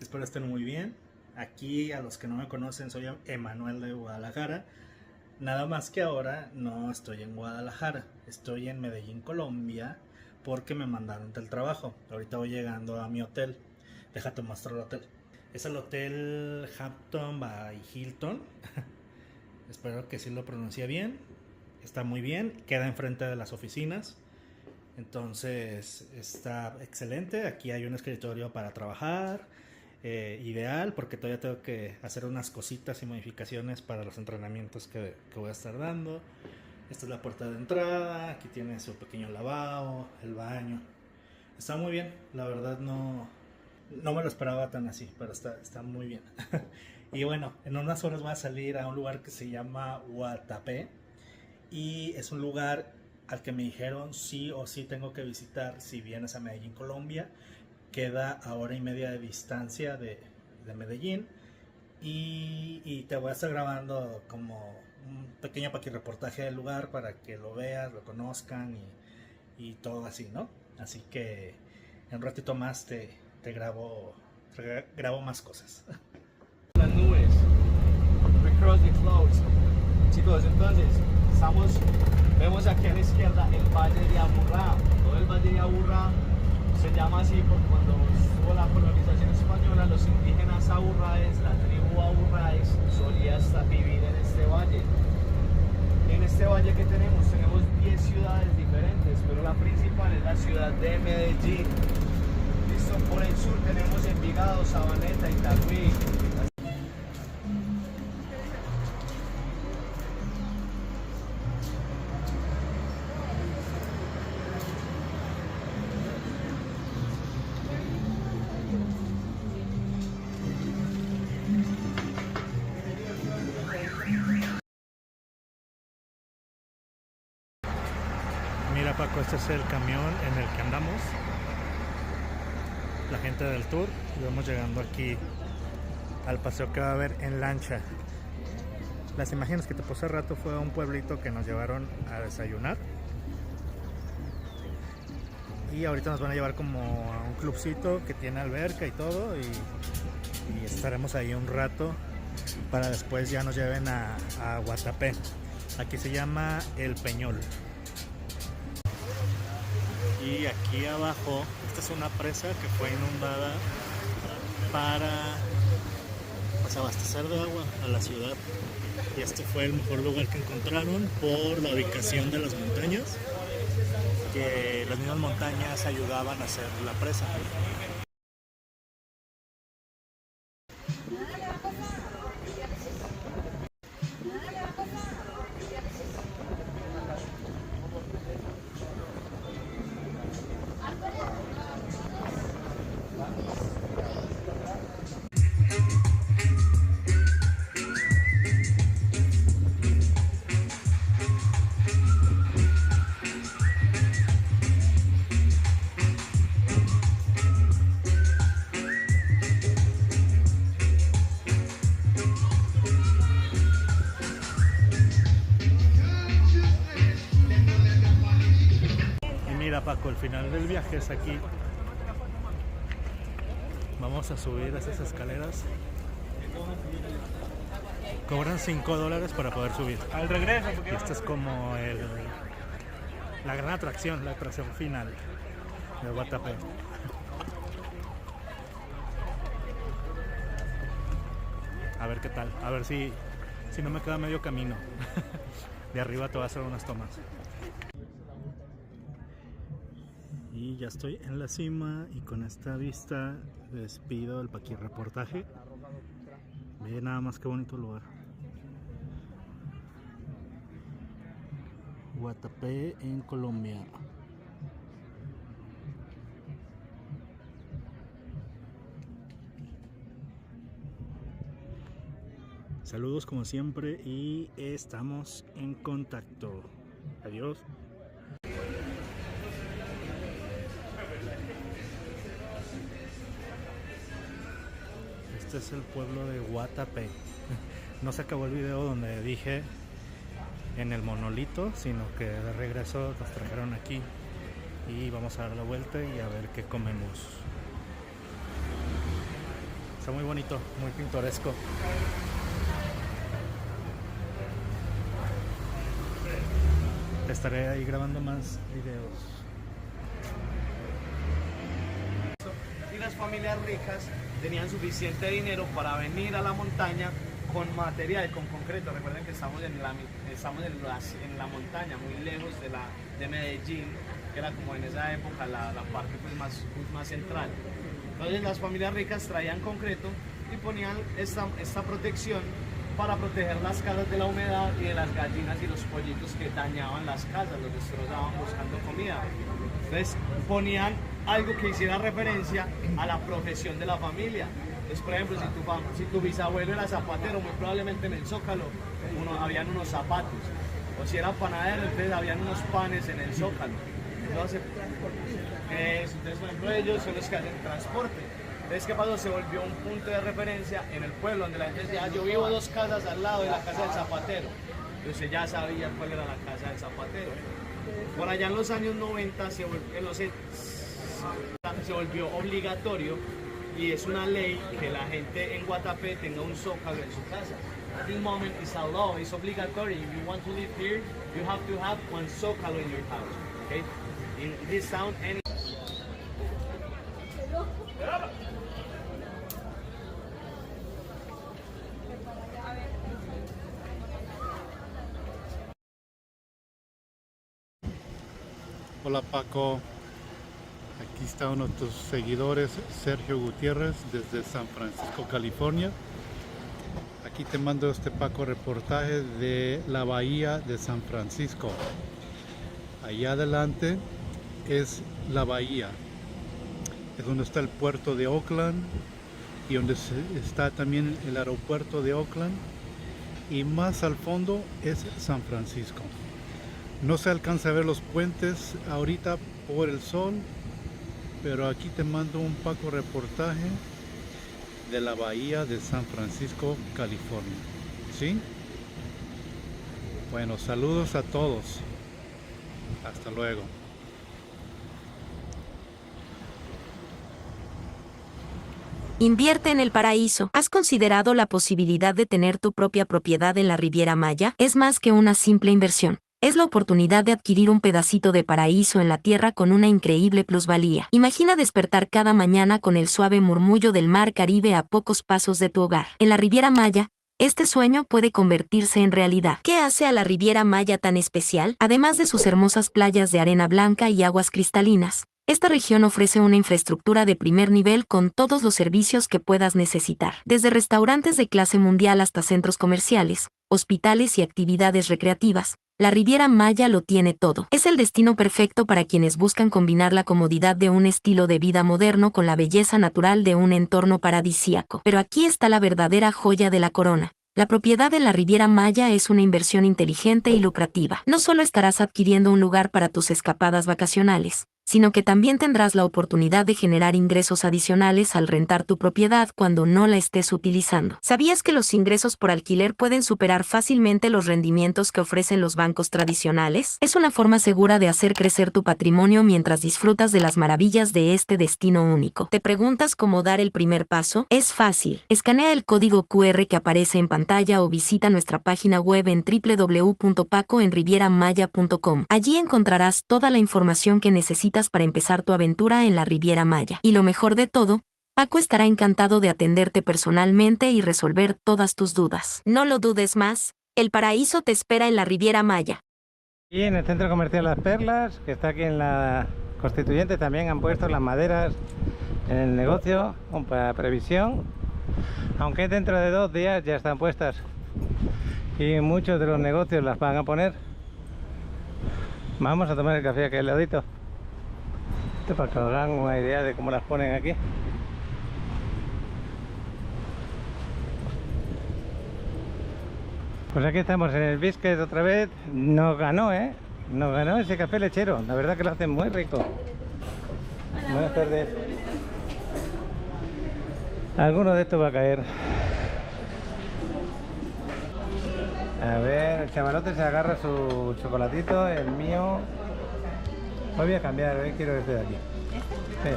espero estén muy bien. Aquí, a los que no me conocen, soy Emanuel de Guadalajara. Nada más que ahora no estoy en Guadalajara, estoy en Medellín, Colombia, porque me mandaron del trabajo. Ahorita voy llegando a mi hotel. Déjate mostrar el hotel. Es el Hotel Hampton by Hilton. Espero que sí lo pronuncie bien. Está muy bien, queda enfrente de las oficinas. Entonces está excelente. Aquí hay un escritorio para trabajar. Ideal, porque todavía tengo que hacer unas cositas y modificaciones para los entrenamientos que voy a estar dando. Esta es la puerta de entrada. Aquí tiene su pequeño lavabo, el baño. Está muy bien, la verdad no me lo esperaba tan así, pero está muy bien. Y bueno, en unas horas voy a salir a un lugar que se llama Guatapé y es un lugar al que me dijeron sí o sí tengo que visitar si vienes a Medellín, Colombia. Queda a hora y media de distancia de Medellín y te voy a estar grabando como un pequeño reportaje del lugar para que lo veas, lo conozcan y todo así, ¿no? Así que en un ratito más te grabo más cosas. Las nubes, we cross the clouds. Chicos, entonces vemos aquí a la izquierda el Valle de Aburrá. Todo el Valle de Aburrá se llama así porque cuando estuvo la colonización española, los indígenas aburraes, la tribu aburraes, solía hasta vivir en este valle. En este valle que tenemos 10 ciudades diferentes, pero la principal es la ciudad de Medellín. Listo, por el sur tenemos Envigado, Sabaneta, Itagüí. Mira, Paco, este es el camión en el que andamos, la gente del tour, y vamos llegando aquí al paseo que va a haber en lancha. Las imágenes que te puse hace rato fue a un pueblito que nos llevaron a desayunar y ahorita nos van a llevar como a un clubcito que tiene alberca y todo y estaremos ahí un rato para después ya nos lleven a Guatapé. Aquí se llama El Peñol. Y aquí abajo, esta es una presa que fue inundada para abastecer de agua a la ciudad. Y este fue el mejor lugar que encontraron por la ubicación de las montañas, que las mismas montañas ayudaban a hacer la presa. Mira, Paco, el final del viaje es aquí. Vamos a subir esas escaleras. Cobran $5 para poder subir. Al regreso, Y esta es como la gran atracción, la atracción final de Guatapé. A ver qué tal, a ver si no me queda medio camino. De arriba te voy a hacer unas tomas. Y ya estoy en la cima y con esta vista despido el reportaje. Ve nada más que bonito lugar. Guatapé en Colombia. Saludos como siempre y estamos en contacto. Adiós. Este es el pueblo de Guatapé. No se acabó el video donde dije en el monolito, sino que de regreso nos trajeron aquí y vamos a dar la vuelta y a ver qué comemos. Está muy bonito, muy pintoresco. Estaré ahí grabando más videos. Y las familias ricas tenían suficiente dinero para venir a la montaña con material, con concreto. Recuerden que estamos en la montaña, muy lejos de Medellín, que era como en esa época la parte pues más central. Entonces las familias ricas traían concreto y ponían esta protección para proteger las casas de la humedad y de las gallinas y los pollitos que dañaban las casas, los destrozaban buscando comida. Entonces ponían algo que hiciera referencia a la profesión de la familia. Entonces, por ejemplo, si tu bisabuelo era zapatero, muy probablemente en el Zócalo habían unos zapatos. O si era panadero, entonces habían unos panes en el Zócalo. Entonces, por ejemplo, ellos son los que hacen transporte. Entonces, ¿qué pasó? Se volvió un punto de referencia en el pueblo, donde la gente decía, yo vivo 2 casas al lado de la casa del zapatero. Entonces ya sabía cuál era la casa del zapatero. Por allá en los años 90 se volvió obligatorio y es una ley que la gente en Guatapé tenga un zócalo en su casa. At this moment it's a law, it's obligatory. If you want to live here, you have to have one zócalo in your house. Okay? In this town, any Hola Paco, aquí está uno de tus seguidores, Sergio Gutiérrez, desde San Francisco, California. Aquí te mando Paco reportaje de la bahía de San Francisco. Allá adelante es la bahía, es donde está el puerto de Oakland y donde está también el aeropuerto de Oakland, y más al fondo es San Francisco. No se alcanza a ver los puentes ahorita por el sol, pero aquí te mando un Paco reportaje de la bahía de San Francisco, California. ¿Sí? Bueno, saludos a todos. Hasta luego. Invierte en el paraíso. ¿Has considerado la posibilidad de tener tu propia propiedad en la Riviera Maya? Es más que una simple inversión. Es la oportunidad de adquirir un pedacito de paraíso en la tierra con una increíble plusvalía. Imagina despertar cada mañana con el suave murmullo del mar Caribe a pocos pasos de tu hogar. En la Riviera Maya, este sueño puede convertirse en realidad. ¿Qué hace a la Riviera Maya tan especial? Además de sus hermosas playas de arena blanca y aguas cristalinas, esta región ofrece una infraestructura de primer nivel con todos los servicios que puedas necesitar. Desde restaurantes de clase mundial hasta centros comerciales, hospitales y actividades recreativas, la Riviera Maya lo tiene todo. Es el destino perfecto para quienes buscan combinar la comodidad de un estilo de vida moderno con la belleza natural de un entorno paradisíaco. Pero aquí está la verdadera joya de la corona. La propiedad en la Riviera Maya es una inversión inteligente y lucrativa. No solo estarás adquiriendo un lugar para tus escapadas vacacionales, sino que también tendrás la oportunidad de generar ingresos adicionales al rentar tu propiedad cuando no la estés utilizando. ¿Sabías que los ingresos por alquiler pueden superar fácilmente los rendimientos que ofrecen los bancos tradicionales? Es una forma segura de hacer crecer tu patrimonio mientras disfrutas de las maravillas de este destino único. ¿Te preguntas cómo dar el primer paso? Es fácil. Escanea el código QR que aparece en pantalla o visita nuestra página web en www.pacoenrivieramaya.com. Allí encontrarás toda la información que necesitas para empezar tu aventura en la Riviera Maya. Y lo mejor de todo, Paco estará encantado de atenderte personalmente y resolver todas tus dudas. No lo dudes más, el paraíso te espera en la Riviera Maya. Y en el centro comercial Las Perlas, que está aquí en la Constituyente, también han puesto las maderas en el negocio para previsión, aunque dentro de 2 días ya están puestas y muchos de los negocios las van a poner. Vamos a tomar el café aquí al ladito, para que os hagan una idea de cómo las ponen aquí. Pues aquí estamos en el Biscuit otra vez. Nos ganó, ¿eh? Nos ganó ese café lechero. La verdad que lo hacen muy rico. Buenas tardes. Alguno de estos va a caer. A ver, el chavalote se agarra su chocolatito, el mío. Hoy voy a cambiar, hoy quiero este de aquí. Sí.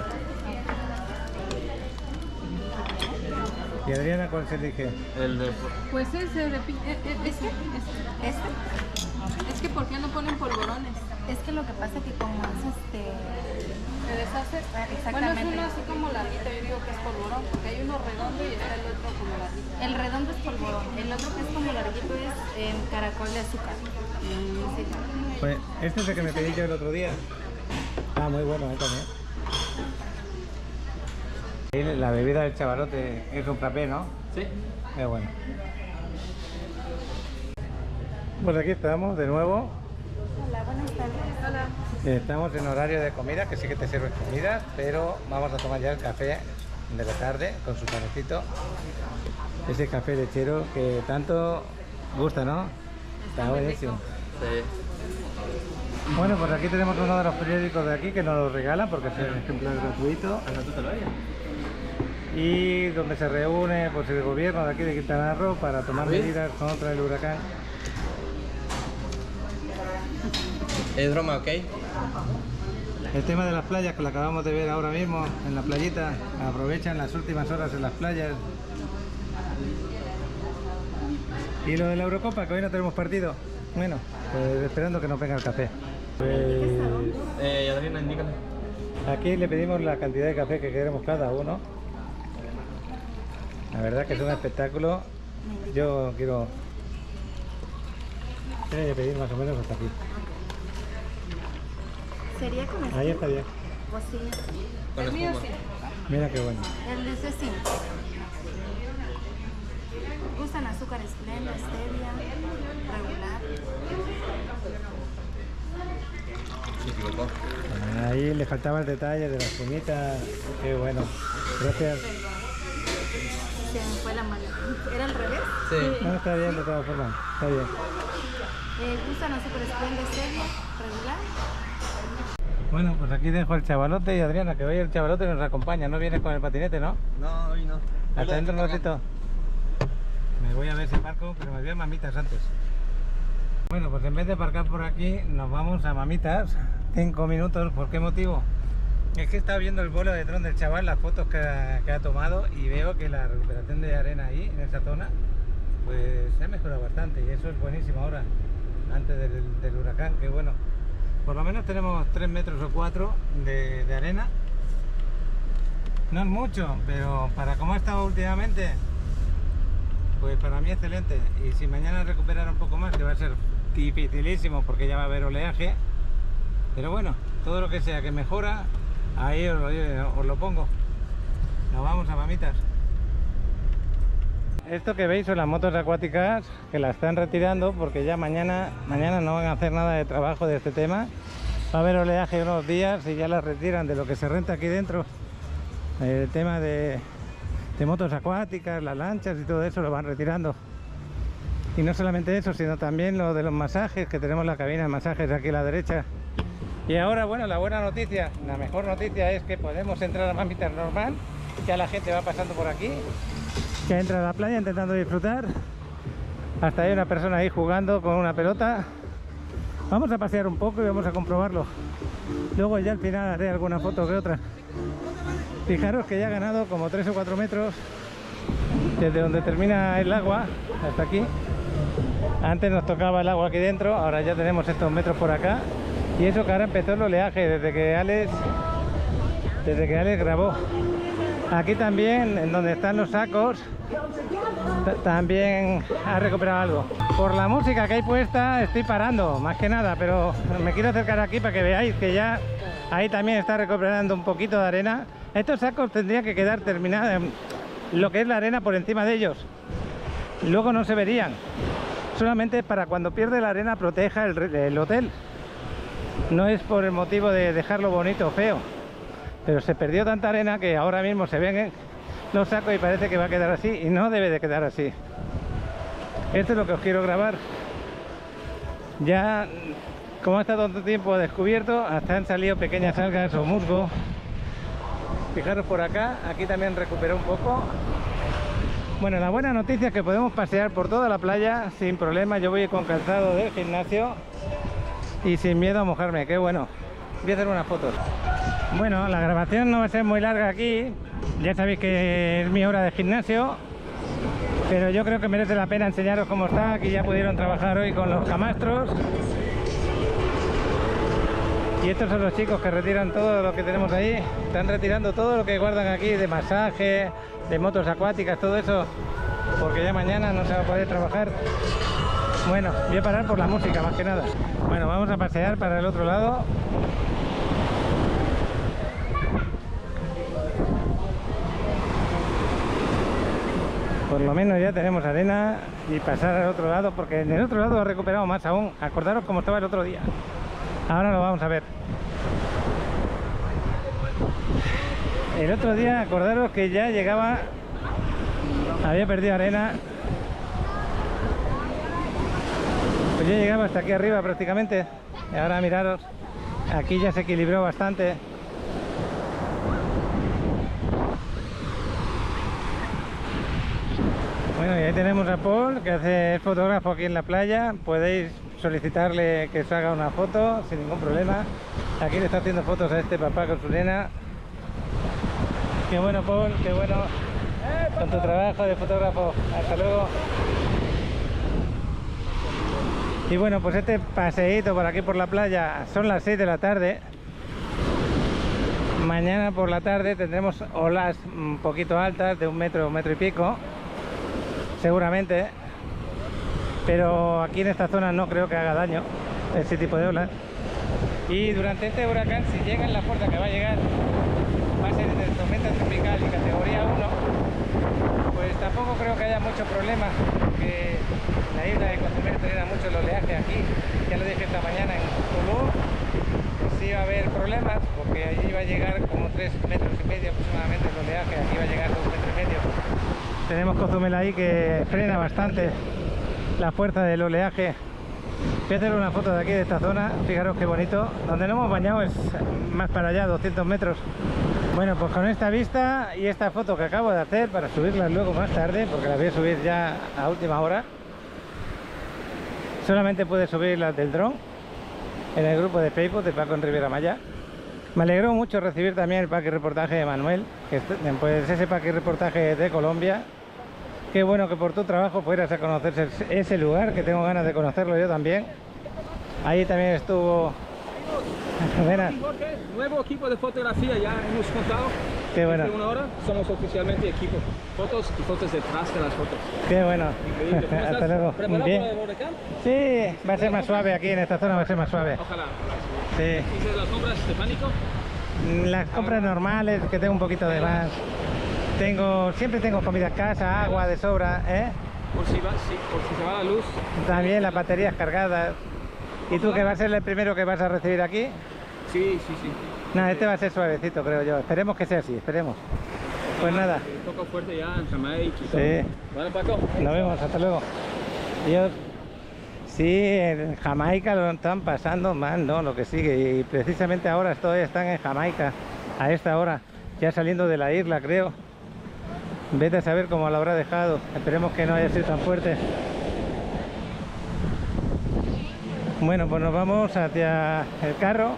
¿Y Adriana cuál se elige? El de... Pues ese de este. Es que ¿por qué no ponen polvorones? Es que lo que pasa es que como es ¿Se deshace? exactamente. Bueno, es uno así como larguito, yo digo que es polvorón, porque hay uno redondo y está el otro como larguito. El redondo es polvorón, el otro que es como larguito es caracol de azúcar. Sí. Pues este es el que me pedí yo el otro día. Ah, muy bueno, también. Y la bebida del chavalote es un frappé, ¿no? Sí. Es bueno. Pues aquí estamos de nuevo. Hola, buenas tardes. Hola. Estamos en horario de comida, que sí que te sirven comida, pero vamos a tomar ya el café de la tarde con su panecito. Ese café lechero que tanto gusta, ¿no? Está buenísimo. Sí. Bueno, pues aquí tenemos uno de los periódicos de aquí que nos lo regalan porque es un ejemplar gratuito. Y donde se reúne pues, el gobierno de aquí de Quintana Roo para tomar medidas contra el huracán. Es broma, ¿ok? El tema de las playas, que lo acabamos de ver ahora mismo en la playita, aprovechan las últimas horas en las playas. Y lo de la Eurocopa, que hoy no tenemos partido. Bueno, pues esperando que nos venga el café. Pues Adriana, indícale. aquí le pedimos la cantidad de café que queremos cada uno. La verdad que es un espectáculo. Yo quiero pedir más o menos hasta aquí. ¿Sería con este? Ahí está bien. ¿O sí? Con El mío espuma. sí. Mira qué bueno. El de ese sí. ¿Gustan azúcar esplenda, stevia, regular? Se equivocó. Ahí le faltaba el detalle de la espumita. Qué bueno. Gracias. Se me fue la mano. ¿Era al revés? Sí. No, está bien de todas formas. Está bien. ¿Gustan azúcar esplenda, stevia, regular? Bueno, pues aquí dejo el chavalote y Adriana, que hoy el chavalote nos acompaña. No vienes con el patinete, ¿no? No, hoy no. Hasta dentro un ratito. Me voy a ver si parco, pero me voy a Mamitas antes. Bueno, pues en vez de aparcar por aquí, nos vamos a Mamitas. 5 minutos. ¿Por qué motivo? Es que estaba viendo el vuelo de dron del chaval, las fotos que ha tomado, y veo que la recuperación de arena ahí, en esa zona, pues se ha mejorado bastante. Y eso es buenísimo ahora, antes del huracán, que bueno. Por lo menos tenemos 3 metros o 4 de arena. No es mucho, pero para como ha estado últimamente, pues para mí excelente. Y si mañana recuperara un poco más, que va a ser dificilísimo porque ya va a haber oleaje. Pero bueno, todo lo que sea que mejora, ahí os lo pongo. Nos vamos a Mamitas. Esto que veis son las motos acuáticas que la están retirando porque ya mañana no van a hacer nada de trabajo de este tema. Va a haber oleaje unos días y ya las retiran de lo que se renta aquí dentro. El tema de motos acuáticas, las lanchas y todo eso lo van retirando. Y no solamente eso, sino también lo de los masajes, que tenemos la cabina de masajes aquí a la derecha. Y ahora, bueno, la buena noticia, la mejor noticia es que podemos entrar a Mamitas normal. Ya la gente va pasando por aquí. Ya entra a la playa intentando disfrutar. Hasta hay una persona ahí jugando con una pelota. Vamos a pasear un poco y vamos a comprobarlo. Luego ya al final haré alguna foto que otra. Fijaros que ya ha ganado como 3 o 4 metros desde donde termina el agua hasta aquí. Antes nos tocaba el agua aquí dentro, ahora ya tenemos estos metros por acá. Y eso que ahora empezó el oleaje desde que Alex grabó. Aquí también, en donde están los sacos, también ha recuperado algo. Por la música que hay puesta estoy parando, más que nada, pero me quiero acercar aquí para que veáis que ya ahí también está recuperando un poquito de arena. Estos sacos tendrían que quedar terminados, lo que es la arena por encima de ellos. Luego no se verían. Solamente para cuando pierde la arena proteja el hotel. No es por el motivo de dejarlo bonito o feo. Pero se perdió tanta arena que ahora mismo se ven los sacos y parece que va a quedar así, y no debe de quedar así. Esto es lo que os quiero grabar. Ya, como ha estado tanto tiempo descubierto, hasta han salido pequeñas algas o musgo. Fijaros por acá, aquí también recuperó un poco. Bueno, la buena noticia es que podemos pasear por toda la playa sin problema. Yo voy con calzado del gimnasio y sin miedo a mojarme, qué bueno. Voy a hacer unas fotos. Bueno, la grabación no va a ser muy larga aquí. Ya sabéis que es mi hora de gimnasio, pero yo creo que merece la pena enseñaros cómo está. Aquí ya pudieron trabajar hoy con los camastros. Y estos son los chicos que retiran todo lo que tenemos ahí. Están retirando todo lo que guardan aquí de masaje, de motos acuáticas, todo eso, porque ya mañana no se va a poder trabajar. Bueno, voy a parar por la música más que nada. Bueno, vamos a pasear para el otro lado. Por lo menos ya tenemos arena y pasar al otro lado, porque en el otro lado ha recuperado más aún. Acordaros cómo estaba el otro día. Ahora lo vamos a ver. El otro día, acordaros que ya llegaba, había perdido arena, pues ya llegaba hasta aquí arriba prácticamente. Y ahora miraros, aquí ya se equilibró bastante. Bueno, y ahí tenemos a Paul, que es fotógrafo aquí en la playa. Podéis solicitarle que os haga una foto sin ningún problema. Aquí le está haciendo fotos a este papá con su nena. Qué bueno, Paul, qué bueno con tu trabajo de fotógrafo. Hasta luego. Y bueno, pues este paseíto por aquí por la playa, son las 6 de la tarde. Mañana por la tarde tendremos olas un poquito altas, de un metro y pico, seguramente. Pero aquí en esta zona no creo que haga daño ese tipo de olas. Y durante este huracán, si llega en la fuerza que va a llegar, va a ser de tormenta tropical y categoría 1, pues tampoco creo que haya mucho problema, porque la isla de Cozumel tolera mucho el oleaje aquí. Ya lo dije esta mañana en Tulum, pues sí va a haber problemas, porque allí va a llegar como 3,5 metros aproximadamente el oleaje, aquí va a llegar 2,5 metros. Tenemos Cozumel ahí que frena bastante la fuerza del oleaje. Voy a hacer una foto de aquí, de esta zona. Fijaros qué bonito. Donde no hemos bañado es más para allá, 200 metros. Bueno, pues con esta vista y esta foto que acabo de hacer para subirla luego más tarde, porque la voy a subir ya a última hora. Solamente puedes subir las del dron en el grupo de Facebook de Paco en Riviera Maya. Me alegró mucho recibir también el pack y reportaje de Manuel, que pues ese pack y reportaje de Colombia. Qué bueno que por tu trabajo fueras a conocer ese lugar, que tengo ganas de conocerlo yo también. Ahí también estuvo... Buenas. Nuevo equipo de fotografía, ya hemos contado. Qué bueno. Hace una hora somos oficialmente equipo. Fotos y fotos detrás de las fotos. Qué bueno. Increíble. ¿Cómo estás? Hasta luego. ¿Preparado Bien. para el huracán? Sí, va a ser más suave aquí en esta zona, va a ser más suave. Ojalá. Sí. ¿Hiciste las compras de pánico? Las compras normales, que tengo un poquito de más. Siempre tengo comida en casa, agua de sobra, ¿eh? Por si se va la luz. También las baterías cargadas. ¿Y tú que vas a ser el primero que vas a recibir aquí? Sí. Nada, este va a ser suavecito, creo yo. Esperemos que sea así, esperemos. Pues nada. Un poco fuerte ya en Jamaica y todo. Sí. Bueno, Paco. Nos vemos, hasta luego. Adiós. Sí, en Jamaica lo están pasando mal, ¿no? Lo que sigue. Y precisamente ahora todavía están en Jamaica, a esta hora, ya saliendo de la isla, creo. Vete a saber cómo lo habrá dejado. Esperemos que no haya sido tan fuerte. Bueno, pues nos vamos hacia el carro.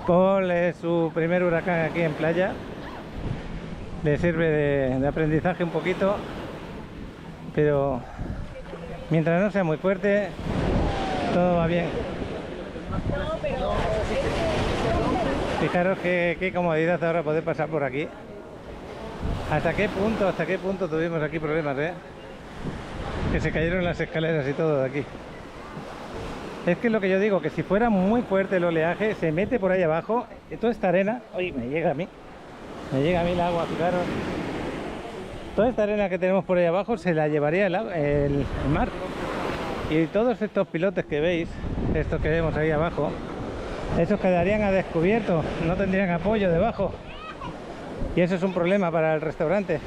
Paul es su primer huracán aquí en playa. Le sirve de aprendizaje un poquito. Pero mientras no sea muy fuerte, todo va bien. Fijaros qué comodidad ahora poder pasar por aquí. ¿Hasta qué punto tuvimos aquí problemas, que se cayeron las escaleras y todo de aquí? Es que es lo que yo digo, que si fuera muy fuerte el oleaje, se mete por ahí abajo, y toda esta arena, oye, me llega a mí el agua, fijaros. Toda esta arena que tenemos por ahí abajo se la llevaría el mar. Y todos estos pilotes que veis, estos que vemos ahí abajo, esos quedarían a descubierto, no tendrían apoyo debajo. Y eso es un problema para el restaurante.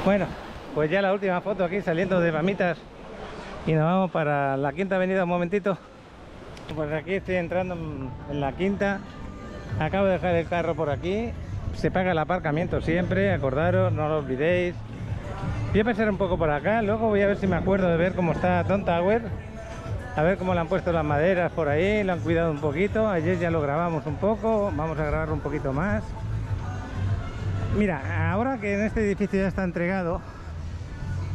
Bueno, pues ya la última foto aquí saliendo de Mamitas y nos vamos para la Quinta Avenida un momentito. Pues aquí estoy entrando en la Quinta, acabo de dejar el carro por aquí, se paga el aparcamiento siempre, acordaros, no lo olvidéis. Voy a pasar un poco por acá, luego voy a ver si me acuerdo de ver cómo está Tom Tower, a ver cómo le han puesto las maderas por ahí, lo han cuidado un poquito. Ayer ya lo grabamos un poco, vamos a grabar un poquito más. Mira, ahora que en este edificio ya está entregado,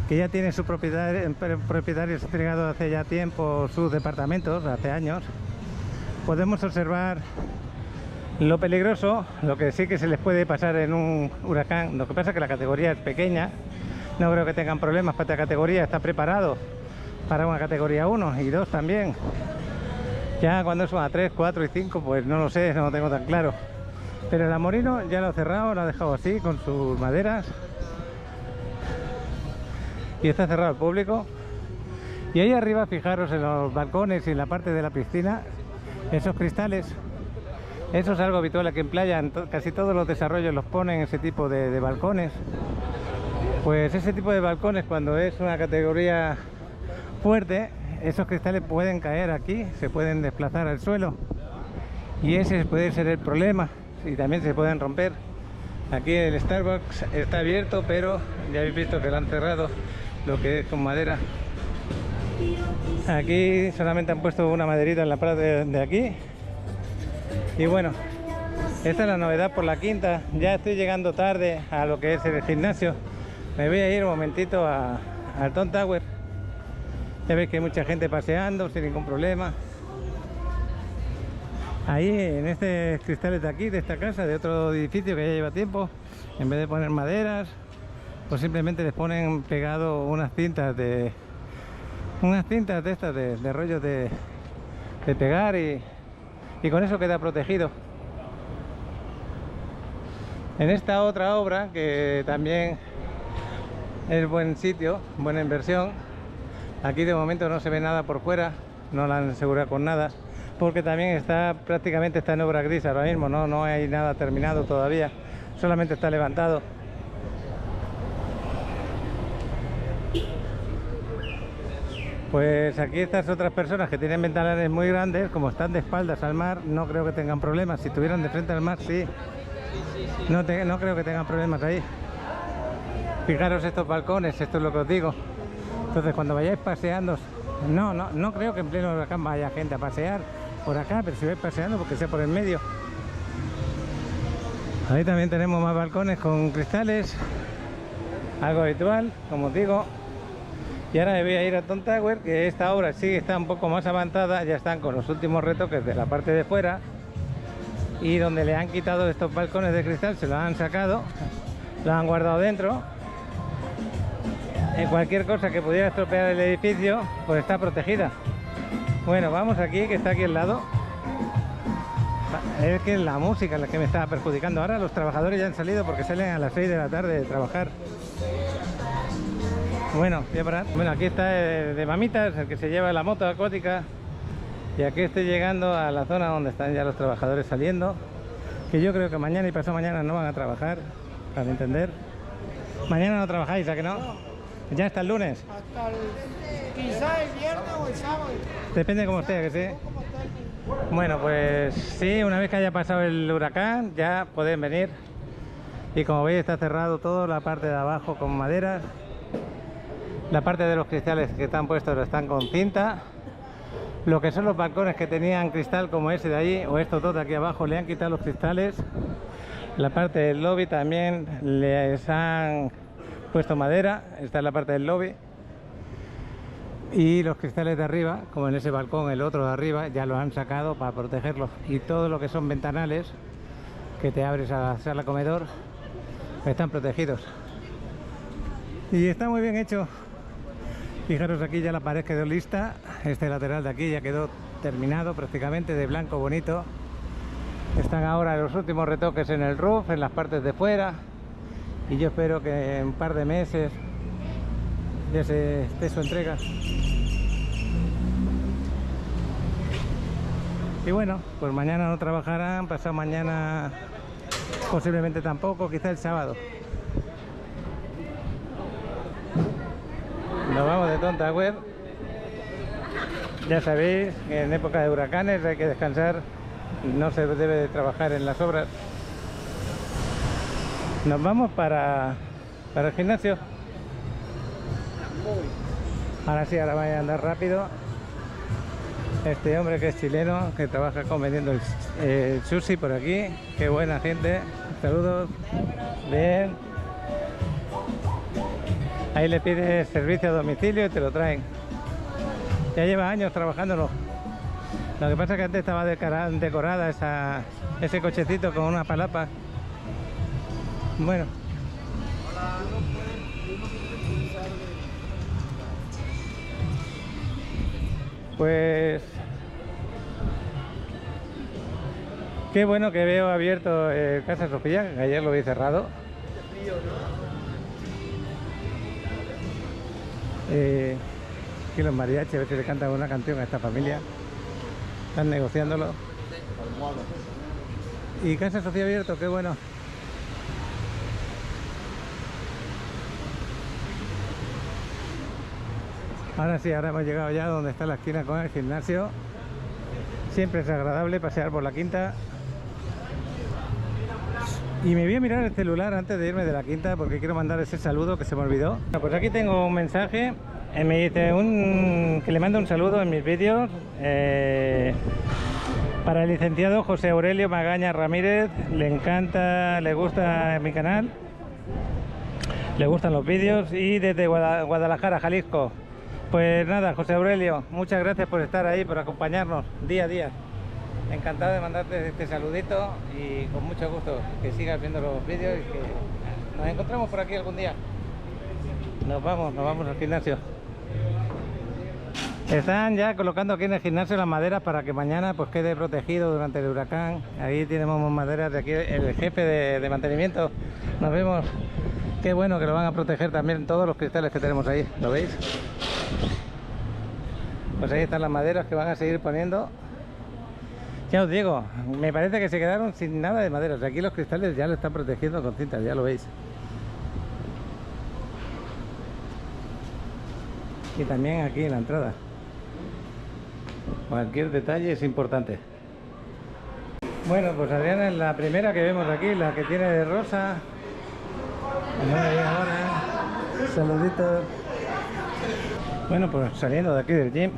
que ya tiene su propietario entregado hace ya tiempo sus departamentos, hace años, podemos observar lo peligroso, lo que sí que se les puede pasar en un huracán. Lo que pasa es que la categoría es pequeña, no creo que tengan problemas para esta categoría, está preparado para una categoría 1 y 2 también. Ya cuando es una 3, 4 y 5, pues no lo sé, no lo tengo tan claro. Pero el Amorino ya lo ha cerrado, lo ha dejado así con sus maderas. Y está cerrado al público. Y ahí arriba, fijaros en los balcones y en la parte de la piscina, esos cristales. Eso es algo habitual aquí en playa, casi todos los desarrollos los ponen ese tipo de balcones. Pues ese tipo de balcones, cuando es una categoría fuerte, esos cristales pueden caer aquí, se pueden desplazar al suelo. Y ese puede ser el problema, y también se pueden romper. Aquí el Starbucks está abierto, pero ya habéis visto que lo han cerrado, lo que es con madera. Aquí solamente han puesto una maderita en la parte de aquí. Y bueno, esta es la novedad por la Quinta. Ya estoy llegando tarde a lo que es el gimnasio. Me voy a ir un momentito al Tom Tower. Ya veis que hay mucha gente paseando sin ningún problema. Ahí en estos cristales de aquí, de esta casa, de otro edificio que ya lleva tiempo, en vez de poner maderas, pues simplemente les ponen pegado unas cintas de estas de rollos de pegar, y con eso queda protegido. En esta otra obra, que también es buen sitio, buena inversión, aquí de momento no se ve nada por fuera, no la han asegurado con nada, porque también prácticamente está en obra gris ahora mismo, no hay nada terminado todavía, solamente está levantado. Pues aquí estas otras personas que tienen ventanales muy grandes, como están de espaldas al mar, no creo que tengan problemas. Si estuvieran de frente al mar, sí. No creo que tengan problemas ahí. Fijaros estos balcones, esto es lo que os digo. Entonces cuando vayáis paseando, no creo que en pleno huracán vaya gente a pasear por acá, pero si vais paseando, porque sea por el medio. Ahí también tenemos más balcones con cristales, algo habitual, como os digo. Y ahora me voy a ir a Tom Tower, que esta obra sí está un poco más avanzada, ya están con los últimos retoques de la parte de fuera, y donde le han quitado estos balcones de cristal, se los han sacado, los han guardado dentro. En cualquier cosa que pudiera estropear el edificio, pues está protegida. Bueno, vamos aquí, que está aquí al lado. Es que la música es la que me está perjudicando. Ahora los trabajadores ya han salido porque salen a las 6 de la tarde de trabajar. Bueno, voy a parar. Bueno, aquí está el de Mamitas, el que se lleva la moto acuática. Y aquí estoy llegando a la zona donde están ya los trabajadores saliendo. Que yo creo que mañana y pasado mañana no van a trabajar, para entender. Mañana no trabajáis, ¿a que no? Ya hasta el lunes. Hasta quizá el viernes o el sábado. Depende como esté, que sí. Bueno, pues sí, una vez que haya pasado el huracán ya pueden venir. Y como veis está cerrado todo, la parte de abajo con maderas. La parte de los cristales que están puestos están con cinta. Lo que son los balcones que tenían cristal como ese de allí, o estos dos de aquí abajo, le han quitado los cristales. La parte del lobby también les han puesto madera, esta es la parte del lobby. Y los cristales de arriba, como en ese balcón, el otro de arriba, ya los han sacado para protegerlos. Y todo lo que son ventanales que te abres a la sala comedor están protegidos. Y está muy bien hecho. Fijaros, aquí ya la pared quedó lista. Este lateral de aquí ya quedó terminado prácticamente, de blanco bonito. Están ahora los últimos retoques en el roof, en las partes de fuera. Y yo espero que en un par de meses ya se esté su entrega. Y bueno, pues mañana no trabajarán, pasado mañana posiblemente tampoco, quizá el sábado. Nos vamos de Tom Tower. Ya sabéis que en época de huracanes hay que descansar, no se debe de trabajar en las obras. Nos vamos para el gimnasio. Ahora sí, ahora voy a andar rápido. Este hombre que es chileno, que trabaja vendiendo el sushi por aquí. Qué buena gente. Saludos. Bien. Ahí le pides servicio a domicilio y te lo traen. Ya lleva años trabajándolo. Lo que pasa es que antes estaba decorada ese cochecito con una palapa. Bueno. Pues qué bueno que veo abierto Casa Sofía, que ayer lo vi cerrado. Aquí los mariachis, a ver si le cantan una canción a esta familia. Están negociándolo. Y Casa Sofía abierto, qué bueno. Ahora sí, ahora hemos llegado ya donde está la esquina con el gimnasio. Siempre es agradable pasear por la quinta. Y me voy a mirar el celular antes de irme de la quinta porque quiero mandar ese saludo que se me olvidó. Bueno, pues aquí tengo un mensaje. Me dice que le mando un saludo en mis vídeos. Para el licenciado José Aurelio Magaña Ramírez. Le encanta, le gusta mi canal. Le gustan los vídeos. Y desde Guadalajara, Jalisco. Pues nada, José Aurelio, muchas gracias por estar ahí, por acompañarnos día a día. Encantado de mandarte este saludito y con mucho gusto que sigas viendo los vídeos y que nos encontramos por aquí algún día. Nos vamos al gimnasio. Están ya colocando aquí en el gimnasio las maderas para que mañana pues quede protegido durante el huracán. Ahí tenemos maderas de aquí, el jefe de mantenimiento. Nos vemos. Qué bueno que lo van a proteger también todos los cristales que tenemos ahí, ¿lo veis? Pues ahí están las maderas que van a seguir poniendo. Ya os digo, me parece que se quedaron sin nada de maderas. Aquí los cristales ya lo están protegiendo con cintas, ya lo veis. Y también aquí en la entrada. Cualquier detalle es importante. Bueno, pues Adriana es la primera que vemos aquí, la que tiene de rosa. Ahora, saluditos. Bueno, pues saliendo de aquí del gym.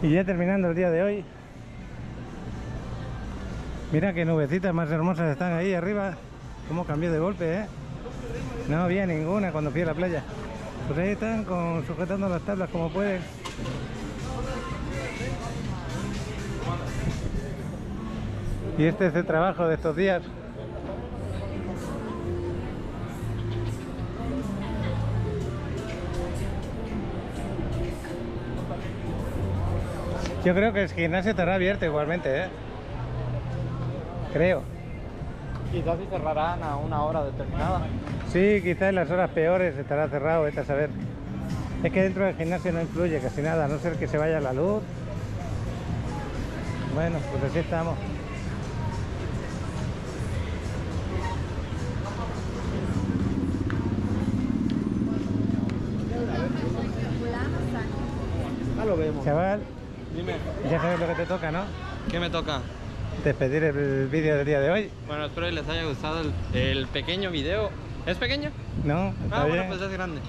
Y ya terminando el día de hoy. Mira qué nubecitas más hermosas están ahí arriba. Cómo cambió de golpe, ¿eh? No había ninguna cuando fui a la playa. Pues ahí están sujetando las tablas como pueden. Y este es el trabajo de estos días. Yo creo que el gimnasio estará abierto igualmente, ¿eh? Creo. Quizás si cerrarán a una hora determinada. Sí, quizás en las horas peores estará cerrado, vete a saber. Es que dentro del gimnasio no influye casi nada, a no ser que se vaya la luz. Bueno, pues así estamos. Ya lo vemos. Chaval, dime. Ya sabes lo que te toca, ¿no? ¿Qué me toca? Despedir el vídeo del día de hoy. Bueno, espero que les haya gustado el pequeño video. ¿Es pequeño? No, está bueno, bien. pues es grande.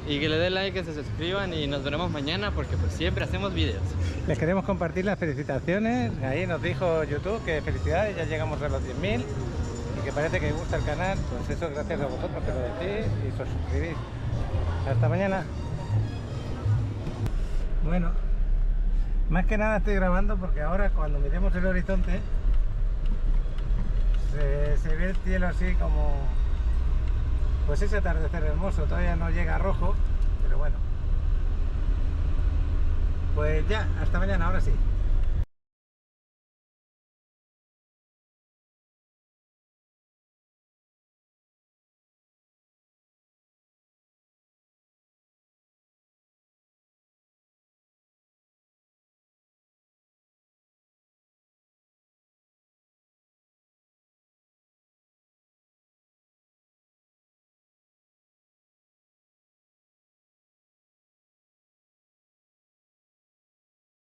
Y que le den like, que se suscriban y nos veremos mañana porque pues siempre hacemos videos. Les queremos compartir las felicitaciones. Ahí nos dijo YouTube que felicidades, ya llegamos a los 10.000 y que parece que gusta el canal. Pues eso gracias a vosotros que lo decís y os suscribís. Hasta mañana. Bueno, más que nada estoy grabando porque ahora cuando miremos el horizonte se ve el cielo así como pues ese atardecer hermoso. Todavía no llega a rojo, pero bueno. Pues ya, hasta mañana, ahora sí.